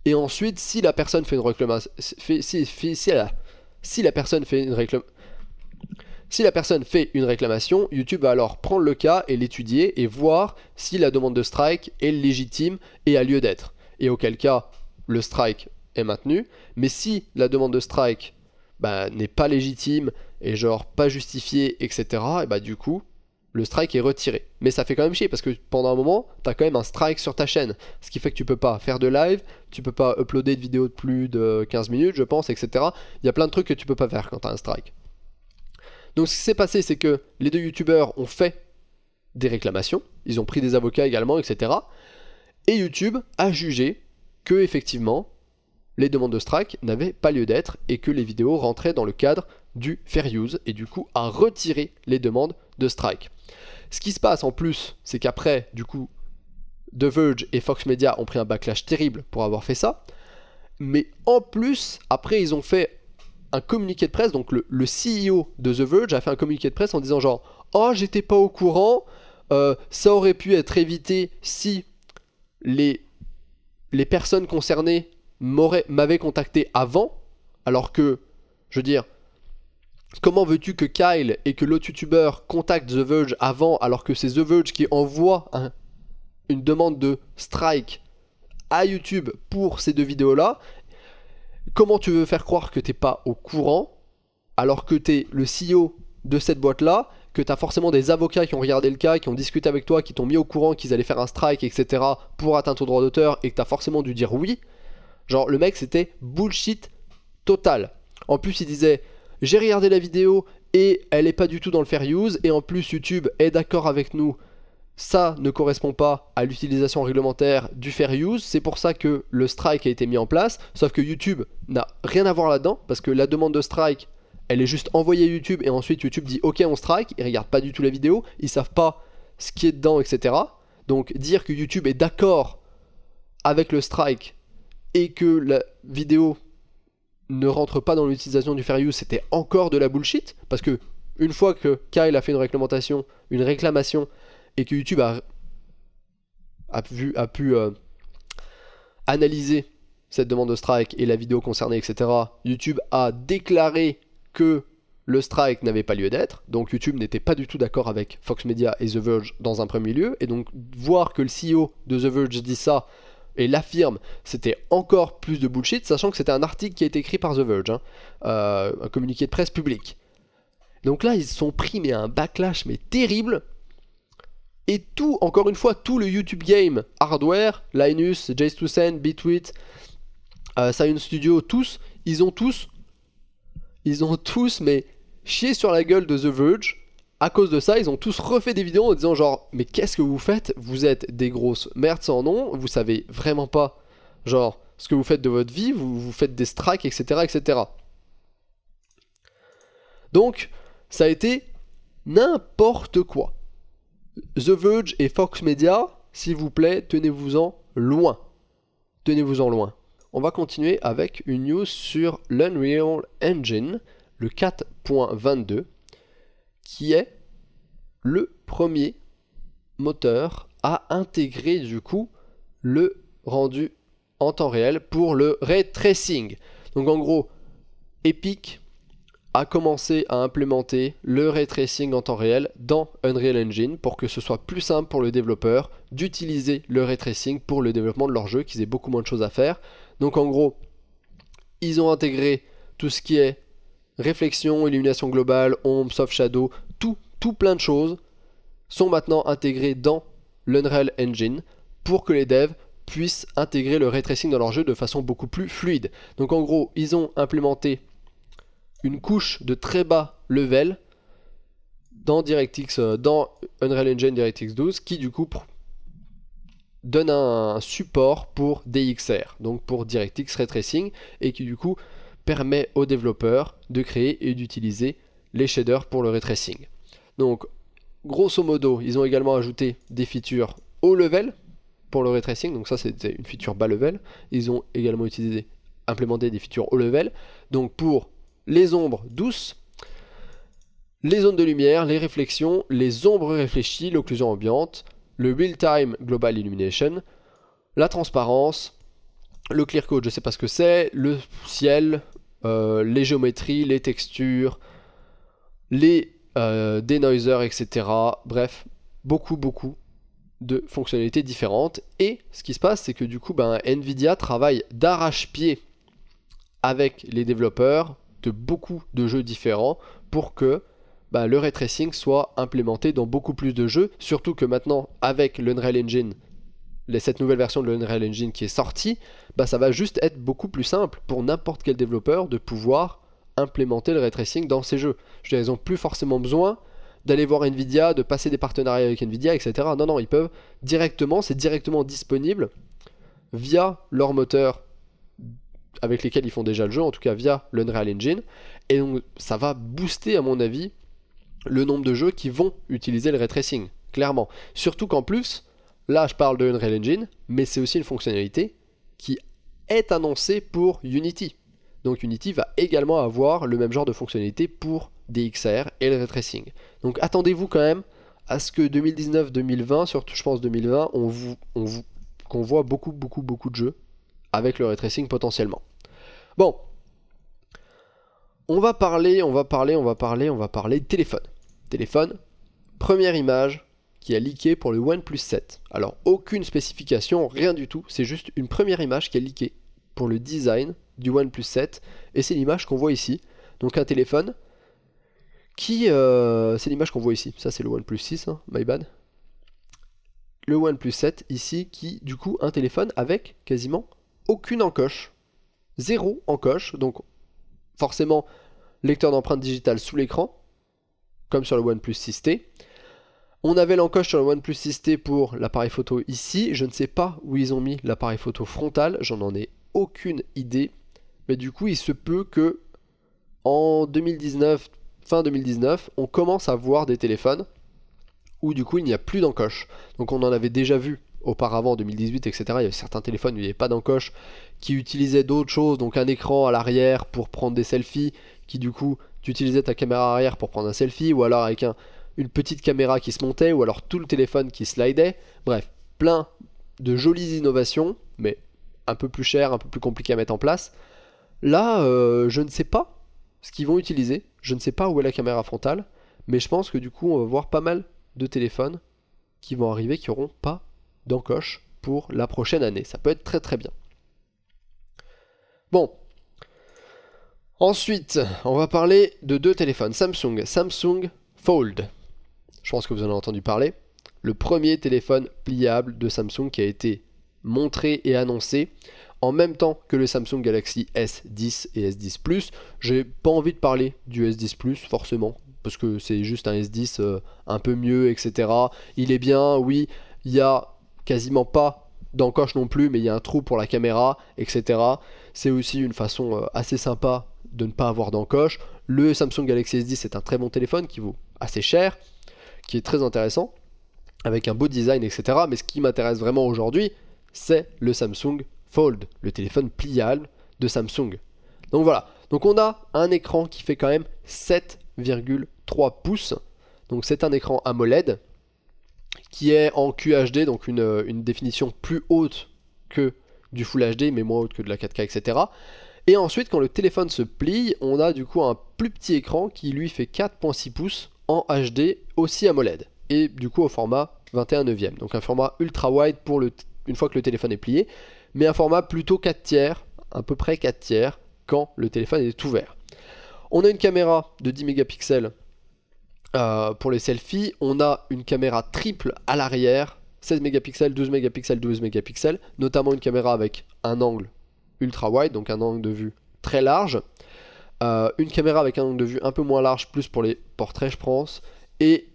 Et ensuite, si la personne fait une réclamation, si la personne fait une réclamation, YouTube va alors prendre le cas et l'étudier et voir si la demande de strike est légitime et a lieu d'être. Et auquel cas, le strike est maintenu. Mais si la demande de strike n'est pas légitime et genre pas justifiée, etc., et du coup, le strike est retiré. Mais ça fait quand même chier parce que pendant un moment, t'as quand même un strike sur ta chaîne. Ce qui fait que tu peux pas faire de live, tu peux pas uploader de vidéos de plus de 15 minutes, je pense, etc. Il y a plein de trucs que tu peux pas faire quand t'as un strike. Donc ce qui s'est passé, c'est que les deux youtubeurs ont fait des réclamations, ils ont pris des avocats également, etc. Et YouTube a jugé que effectivement les demandes de strike n'avaient pas lieu d'être et que les vidéos rentraient dans le cadre du fair use et du coup a retiré les demandes de strike. Ce qui se passe en plus, c'est qu'après, du coup, The Verge et Vox Media ont pris un backlash terrible pour avoir fait ça. Mais en plus, après, ils ont fait un communiqué de presse. Donc le CEO de The Verge a fait un communiqué de presse en disant genre « Oh, j'étais pas au courant, ça aurait pu être évité si les personnes concernées m'avaient contacté avant. » Alors que, je veux dire, comment veux-tu que Kyle et que l'autre youtubeur contactent The Verge avant alors que c'est The Verge qui envoie une demande de strike à YouTube pour ces deux vidéos-là? Comment tu veux faire croire que t'es pas au courant alors que t'es le CEO de cette boîte-là, que t'as forcément des avocats qui ont regardé le cas, qui ont discuté avec toi, qui t'ont mis au courant qu'ils allaient faire un strike, etc. pour atteinte au droit d'auteur et que t'as forcément dû dire oui? Genre le mec c'était bullshit total. En plus il disait j'ai regardé la vidéo et elle est pas du tout dans le fair use et en plus YouTube est d'accord avec nous, ça ne correspond pas à l'utilisation réglementaire du fair use, c'est pour ça que le strike a été mis en place, sauf que YouTube n'a rien à voir là-dedans parce que la demande de strike elle est juste envoyée à YouTube et ensuite YouTube dit ok on strike, ils regardent pas du tout la vidéo, ils savent pas ce qui est dedans, etc. Donc dire que YouTube est d'accord avec le strike et que la vidéo ne rentre pas dans l'utilisation du fair use, c'était encore de la bullshit, parce que Une fois que Kyle a fait une réclamation, et que YouTube a pu analyser cette demande de strike et la vidéo concernée, etc., YouTube a déclaré que le strike n'avait pas lieu d'être, donc YouTube n'était pas du tout d'accord avec Fox Media et The Verge dans un premier lieu, et donc voir que le CEO de The Verge dit ça et l'affirme, c'était encore plus de bullshit, sachant que c'était un article qui a été écrit par The Verge, un communiqué de presse public. Donc là, ils se sont pris mais un backlash mais terrible, et tout, encore une fois, tout le YouTube Game hardware, Linus, Jace2Zen, Bitwit, Science Studio, tous, ils ont tous mais chié sur la gueule de The Verge. À cause de ça, ils ont tous refait des vidéos en disant genre, mais qu'est-ce que vous faites? Vous êtes des grosses merdes sans nom, vous savez vraiment pas, genre, ce que vous faites de votre vie, vous faites des strikes, etc., etc. Donc, ça a été n'importe quoi. The Verge et Fox Media, s'il vous plaît, tenez-vous-en loin. Tenez-vous-en loin. On va continuer avec une news sur l'Unreal Engine, le 4.22, qui est le premier moteur à intégrer du coup le rendu en temps réel pour le ray tracing. Donc en gros, Epic a commencé à implémenter le ray tracing en temps réel dans Unreal Engine pour que ce soit plus simple pour le développeur d'utiliser le ray tracing pour le développement de leur jeu, qu'ils aient beaucoup moins de choses à faire. Donc en gros, ils ont intégré tout ce qui est réflexion, illumination globale, ombre, soft shadow, tout plein de choses sont maintenant intégrées dans l'Unreal Engine pour que les devs puissent intégrer le ray tracing dans leur jeu de façon beaucoup plus fluide. Donc en gros, ils ont implémenté une couche de très bas level dans Unreal Engine DirectX 12 qui du coup donne un support pour DXR, donc pour DirectX Ray Tracing, et qui du coup permet aux développeurs de créer et d'utiliser les shaders pour le ray tracing. Donc grosso modo, ils ont également ajouté des features haut level pour le ray tracing, donc ça c'était une feature bas level. Ils ont également implémenté des features haut level, donc pour les ombres douces, les zones de lumière, les réflexions, les ombres réfléchies, l'occlusion ambiante, le real-time global illumination, la transparence, le clear code, je sais pas ce que c'est, le ciel, les géométries, les textures, les denoisers, etc. Bref, beaucoup de fonctionnalités différentes. Et ce qui se passe, c'est que du coup, Nvidia travaille d'arrache-pied avec les développeurs de beaucoup de jeux différents pour que le ray tracing soit implémenté dans beaucoup plus de jeux, surtout que maintenant avec l'Unreal Engine, cette nouvelle version de l'Unreal Engine qui est sortie, ça va juste être beaucoup plus simple pour n'importe quel développeur de pouvoir implémenter le ray tracing dans ses jeux. Je veux dire, ils n'ont plus forcément besoin d'aller voir Nvidia, de passer des partenariats avec Nvidia, etc. Non, ils peuvent directement, c'est directement disponible via leur moteur avec lesquels ils font déjà le jeu, en tout cas via l'Unreal Engine, et donc ça va booster à mon avis le nombre de jeux qui vont utiliser le ray tracing, clairement. Surtout qu'en plus, là je parle de Unreal Engine, mais c'est aussi une fonctionnalité qui est annoncée pour Unity. Donc Unity va également avoir le même genre de fonctionnalité pour DXR et le ray tracing. Donc attendez-vous quand même à ce que 2019-2020, surtout je pense 2020, qu'on voit beaucoup de jeux avec le ray tracing potentiellement. Bon, on va parler de téléphone. Téléphone, première image qui a leaké pour le OnePlus 7. Alors aucune spécification, rien du tout, c'est juste une première image qui a leaké pour le design du OnePlus 7, et c'est l'image qu'on voit ici. Donc un téléphone qui... c'est l'image qu'on voit ici, ça c'est le OnePlus 6, my bad. Le OnePlus 7 ici qui, du coup, un téléphone avec quasiment aucune encoche. Zéro encoche, donc forcément lecteur d'empreintes digitales sous l'écran, comme sur le OnePlus 6T. On avait l'encoche sur le OnePlus 6T pour l'appareil photo ici, je ne sais pas où ils ont mis l'appareil photo frontal, j'en ai aucune idée, mais du coup il se peut que en 2019, fin 2019, on commence à voir des téléphones où du coup il n'y a plus d'encoche. Donc on en avait déjà vu auparavant en 2018, etc. Il y avait certains téléphones où il n'y avait pas d'encoche qui utilisaient d'autres choses, donc un écran à l'arrière pour prendre des selfies qui du coup tu utilisais ta caméra arrière pour prendre un selfie, ou alors avec une petite caméra qui se montait, ou alors tout le téléphone qui slidait. Bref, plein de jolies innovations, mais un peu plus cher, un peu plus compliqué à mettre en place. Là, je ne sais pas ce qu'ils vont utiliser, je ne sais pas où est la caméra frontale, mais je pense que du coup, on va voir pas mal de téléphones qui vont arriver qui n'auront pas d'encoche pour la prochaine année. Ça peut être très très bien. Bon. Ensuite, on va parler de 2 téléphones. Samsung Fold. Je pense que vous en avez entendu parler. Le premier téléphone pliable de Samsung qui a été montré et annoncé en même temps que le Samsung Galaxy S10 et S10 Plus. J'ai pas envie de parler du S10 Plus forcément, parce que c'est juste un S10 un peu mieux, etc. Il est bien, oui, il y a quasiment pas d'encoche non plus, mais il y a un trou pour la caméra, etc. C'est aussi une façon assez sympa de ne pas avoir d'encoche. Le Samsung Galaxy S10 est un très bon téléphone qui vaut assez cher, qui est très intéressant, avec un beau design, etc. Mais ce qui m'intéresse vraiment aujourd'hui, c'est le Samsung Fold, le téléphone pliable de Samsung. Donc voilà, donc on a un écran qui fait quand même 7,3 pouces. Donc c'est un écran AMOLED qui est en QHD, donc une définition plus haute que du Full HD, mais moins haute que de la 4K, etc. Et ensuite, quand le téléphone se plie, on a du coup un plus petit écran qui lui fait 4,6 pouces en HD, aussi AMOLED. Et du coup au format 21/9. Donc un format ultra wide pour une fois que le téléphone est plié, mais un format plutôt 4 tiers, à peu près 4 tiers, quand le téléphone est ouvert. On a une caméra de 10 mégapixels pour les selfies. On a une caméra triple à l'arrière, 16 mégapixels, 12 mégapixels, 12 mégapixels, notamment une caméra avec un angle ultra wide, donc un angle de vue très large. Une caméra avec un angle de vue un peu moins large, plus pour les portraits je pense, et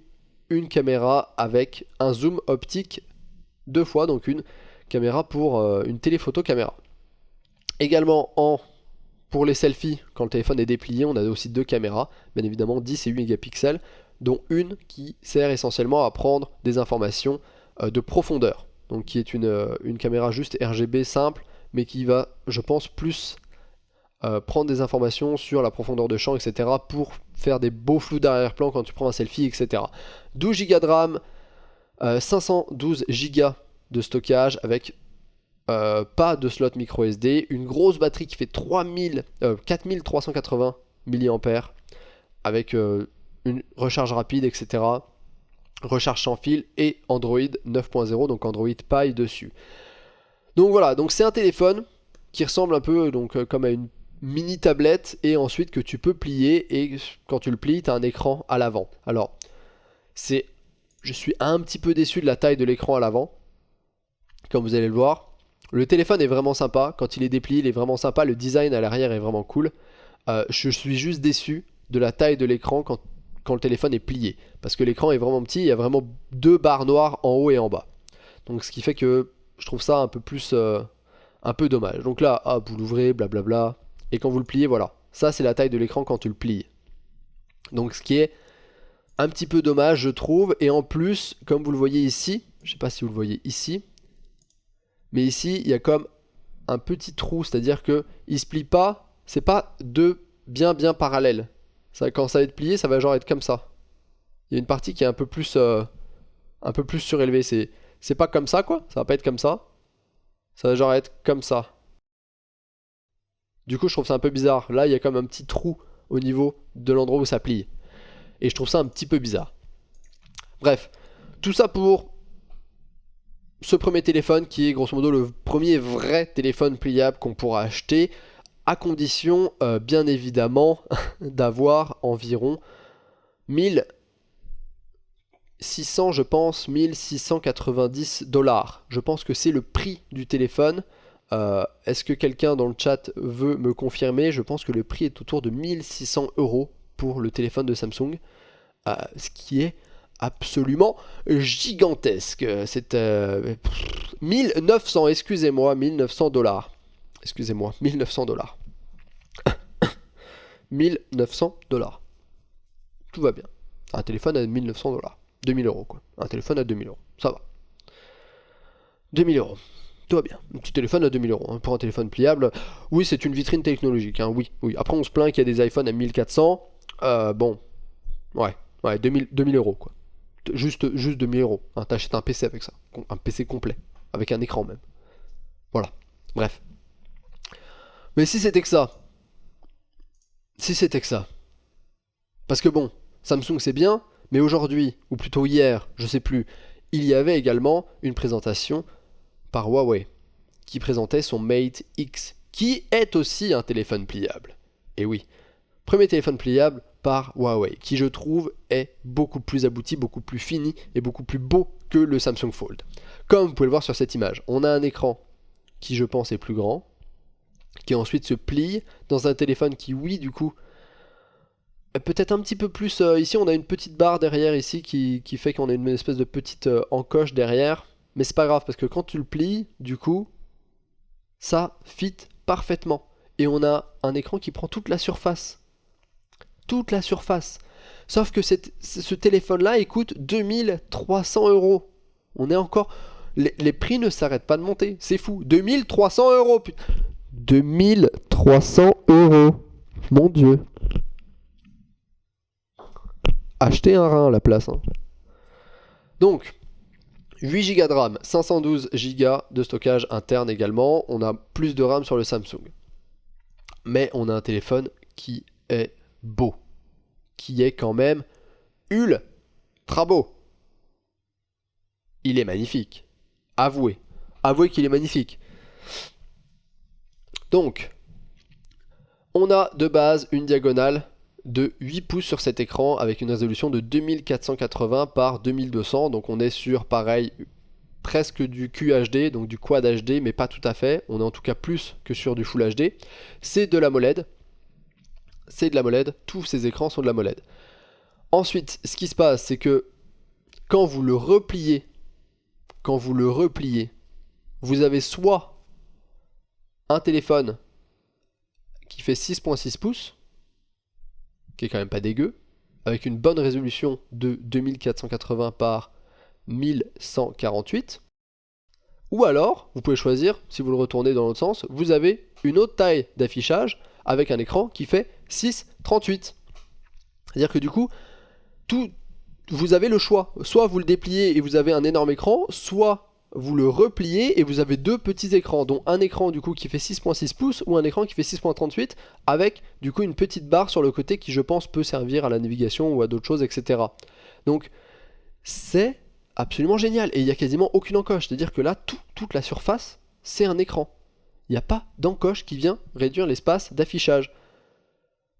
une caméra avec un zoom optique 2 fois, donc une caméra pour une téléphoto caméra. Également pour les selfies, quand le téléphone est déplié, on a aussi 2 caméras, bien évidemment 10 et 8 mégapixels, dont une qui sert essentiellement à prendre des informations de profondeur, donc qui est une caméra juste RGB simple, mais qui va, je pense, plus prendre des informations sur la profondeur de champ, etc. pour faire des beaux flous d'arrière-plan quand tu prends un selfie, etc. 12 Go de RAM, 512 Go de stockage avec pas de slot micro SD, une grosse batterie qui fait 4380 mAh avec une recharge rapide, etc. Recharge sans fil et Android 9.0, donc Android Pie dessus. Donc voilà, donc c'est un téléphone qui ressemble un peu comme à une mini tablette et ensuite que tu peux plier, et quand tu le plies, tu as un écran à l'avant. Alors, je suis un petit peu déçu de la taille de l'écran à l'avant, comme vous allez le voir. Le téléphone est vraiment sympa, quand il est déplié, il est vraiment sympa, le design à l'arrière est vraiment cool. Je suis juste déçu de la taille de l'écran quand le téléphone est plié, parce que l'écran est vraiment petit, il y a vraiment 2 barres noires en haut et en bas. Donc ce qui fait que je trouve ça un peu plus un peu dommage. Donc là, vous l'ouvrez, blablabla, et quand vous le pliez, voilà. Ça, c'est la taille de l'écran quand tu le plies. Donc ce qui est un petit peu dommage, je trouve. Et en plus, comme vous le voyez ici, je sais pas si vous le voyez ici, mais ici, il y a comme un petit trou, c'est-à-dire que il se plie pas, c'est pas deux bien parallèles. Ça, quand ça va être plié, ça va genre être comme ça. Il y a une partie qui est un peu plus surélevée. C'est pas comme ça, quoi. Ça va pas être comme ça. Ça va genre être comme ça. Du coup, je trouve ça un peu bizarre. Là, il y a comme un petit trou au niveau de l'endroit où ça plie. Et je trouve ça un petit peu bizarre. Bref, tout ça pour ce premier téléphone qui est grosso modo le premier vrai téléphone pliable qu'on pourra acheter, à condition, bien évidemment, d'avoir environ 1600, je pense, 1690 $. Je pense que c'est le prix du téléphone. Est-ce que quelqu'un dans le chat veut me confirmer? Je pense que le prix est autour de 1600 € pour le téléphone de Samsung, ce qui est absolument gigantesque. C'est 1900, excusez-moi, 1900 $. Excusez-moi, 1900 $. 1900 $. Tout va bien. Un téléphone à 1900 $. 2000 € quoi. Un téléphone à 2000 €. Ça va. 2000 €. Tout va bien. Un petit téléphone à 2000 € hein, pour un téléphone pliable. Oui, c'est une vitrine technologique. Hein, oui. Après, on se plaint qu'il y a des iPhones à 1400. Bon, ouais, 2000 euros quoi. Juste 2000 euros. Hein, t'achètes un PC avec ça. Un PC complet. Avec un écran même. Voilà. Bref. Mais si c'était que ça. Si c'était que ça. Parce que bon, Samsung c'est bien, mais aujourd'hui, ou plutôt hier, je sais plus, il y avait également une présentation par Huawei qui présentait son Mate X, qui est aussi un téléphone pliable. Et oui, premier téléphone pliable par Huawei, qui je trouve est beaucoup plus abouti, beaucoup plus fini et beaucoup plus beau que le Samsung Fold. Comme vous pouvez le voir sur cette image, on a un écran qui je pense est plus grand, qui ensuite se plie dans un téléphone qui, oui, du coup, est peut-être un petit peu plus... ici, on a une petite barre derrière ici qui fait qu'on a une espèce de petite encoche derrière, mais c'est pas grave parce que quand tu le plies, du coup, ça fit parfaitement. Et on a un écran qui prend toute la surface. Toute la surface. Sauf que ce téléphone-là, il coûte 2300 euros. On est encore... Les prix ne s'arrêtent pas de monter. C'est fou. 2300 euros, putain. 2300 euros. Mon Dieu. Achetez un rein à la place. Hein. Donc, 8 Go de RAM, 512 Go de stockage interne également. On a plus de RAM sur le Samsung. Mais on a un téléphone qui est beau. Qui est quand même ultra beau. Il est magnifique. Avouez. Avouez qu'il est magnifique. Donc, on a de base une diagonale de 8 pouces sur cet écran avec une résolution de 2480 par 2200. Donc on est sur, pareil, presque du QHD, donc du Quad HD, mais pas tout à fait. On est en tout cas plus que sur du Full HD. C'est de l'AMOLED. C'est de l'AMOLED. Tous ces écrans sont de l'AMOLED. Ensuite, ce qui se passe, c'est que quand vous le repliez, vous avez soit un téléphone qui fait 6.6 pouces, qui est quand même pas dégueu, avec une bonne résolution de 2480 par 1148. Ou alors, vous pouvez choisir, si vous le retournez dans l'autre sens, vous avez une autre taille d'affichage avec un écran qui fait 6.38. C'est-à-dire que du coup, vous avez le choix. Soit vous le dépliez et vous avez un énorme écran, soit vous le repliez et vous avez deux petits écrans, dont un écran du coup qui fait 6.6 pouces ou un écran qui fait 6.38 avec du coup une petite barre sur le côté qui je pense peut servir à la navigation ou à d'autres choses, etc. Donc c'est absolument génial et il n'y a quasiment aucune encoche, c'est-à-dire que là toute la surface c'est un écran. Il n'y a pas d'encoche qui vient réduire l'espace d'affichage.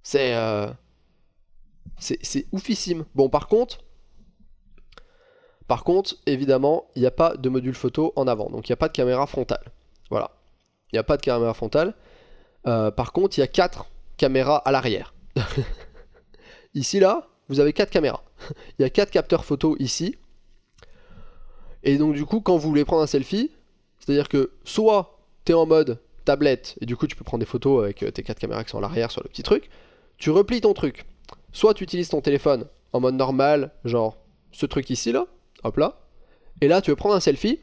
C'est oufissime. Bon, par contre, évidemment, il n'y a pas de module photo en avant, donc il n'y a pas de caméra frontale. Voilà, il n'y a pas de caméra frontale. Par contre, il y a 4 caméras à l'arrière. Ici, là, vous avez 4 caméras. Il y a 4 capteurs photo ici. Et donc, du coup, quand vous voulez prendre un selfie, c'est-à-dire que soit tu es en mode tablette, et du coup, tu peux prendre des photos avec tes 4 caméras qui sont à l'arrière sur le petit truc, tu replies ton truc. Soit tu utilises ton téléphone en mode normal, genre ce truc ici, là, hop là, et là tu veux prendre un selfie,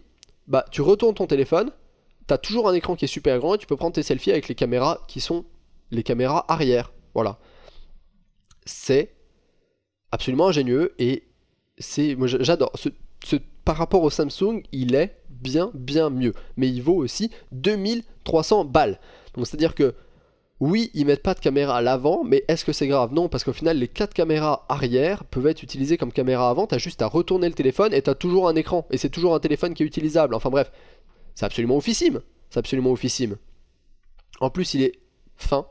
bah tu retournes ton téléphone, t'as toujours un écran qui est super grand et tu peux prendre tes selfies avec les caméras qui sont les caméras arrière. Voilà. C'est absolument ingénieux et moi j'adore. Par rapport au Samsung, il est bien mieux. Mais il vaut aussi 2300 balles. Donc c'est à dire que oui, ils mettent pas de caméra à l'avant, mais est-ce que c'est grave? Non, parce qu'au final, les 4 caméras arrière peuvent être utilisées comme caméra avant. T'as juste à retourner le téléphone et t'as toujours un écran. Et c'est toujours un téléphone qui est utilisable. Enfin bref, c'est absolument oufissime. C'est absolument oufissime. En plus, il est fin.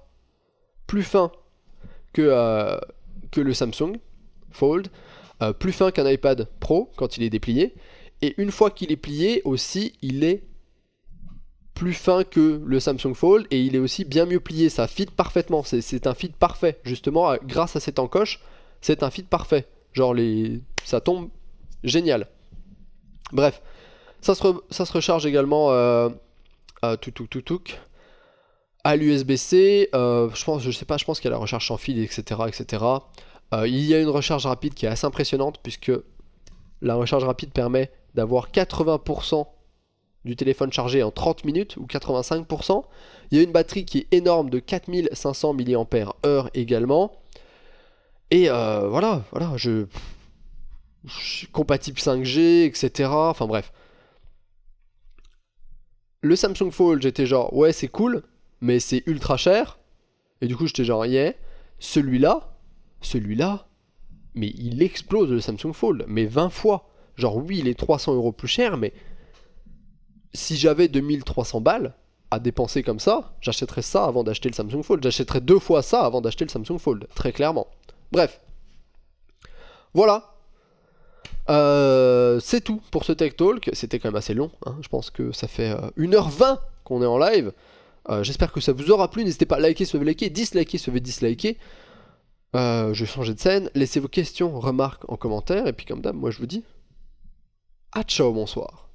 Plus fin que le Samsung Fold. Plus fin qu'un iPad Pro quand il est déplié. Et une fois qu'il est plié aussi, il est plus fin que le Samsung Fold et il est aussi bien mieux plié, ça fit parfaitement, c'est un fit parfait, justement grâce à cette encoche, c'est un fit parfait, genre ça tombe génial. Bref, ça se recharge également à l'USB-C, je pense qu'il y a la recharge sans fil, etc. Il y a une recharge rapide qui est assez impressionnante puisque la recharge rapide permet d'avoir 80% du téléphone chargé en 30 minutes ou 85%. Il y a une batterie qui est énorme de 4500 mAh également. Et voilà, je suis compatible 5G, etc. Enfin bref. Le Samsung Fold, j'étais genre, ouais, c'est cool, mais c'est ultra cher. Et du coup, j'étais genre, yeah. Celui-là, mais il explose le Samsung Fold, mais 20 fois. Genre, oui, il est 300 € plus cher, mais si j'avais 2300 balles à dépenser comme ça, j'achèterais ça avant d'acheter le Samsung Fold. J'achèterais 2 fois ça avant d'acheter le Samsung Fold, très clairement. Bref. Voilà. C'est tout pour ce Tech Talk. C'était quand même assez long. Hein. Je pense que ça fait 1h20 qu'on est en live. J'espère que ça vous aura plu. N'hésitez pas à liker si vous avez liké, disliker si vous avez disliké. Je vais changer de scène. Laissez vos questions, remarques en commentaire. Et puis comme d'hab, moi je vous dis à ciao, bonsoir.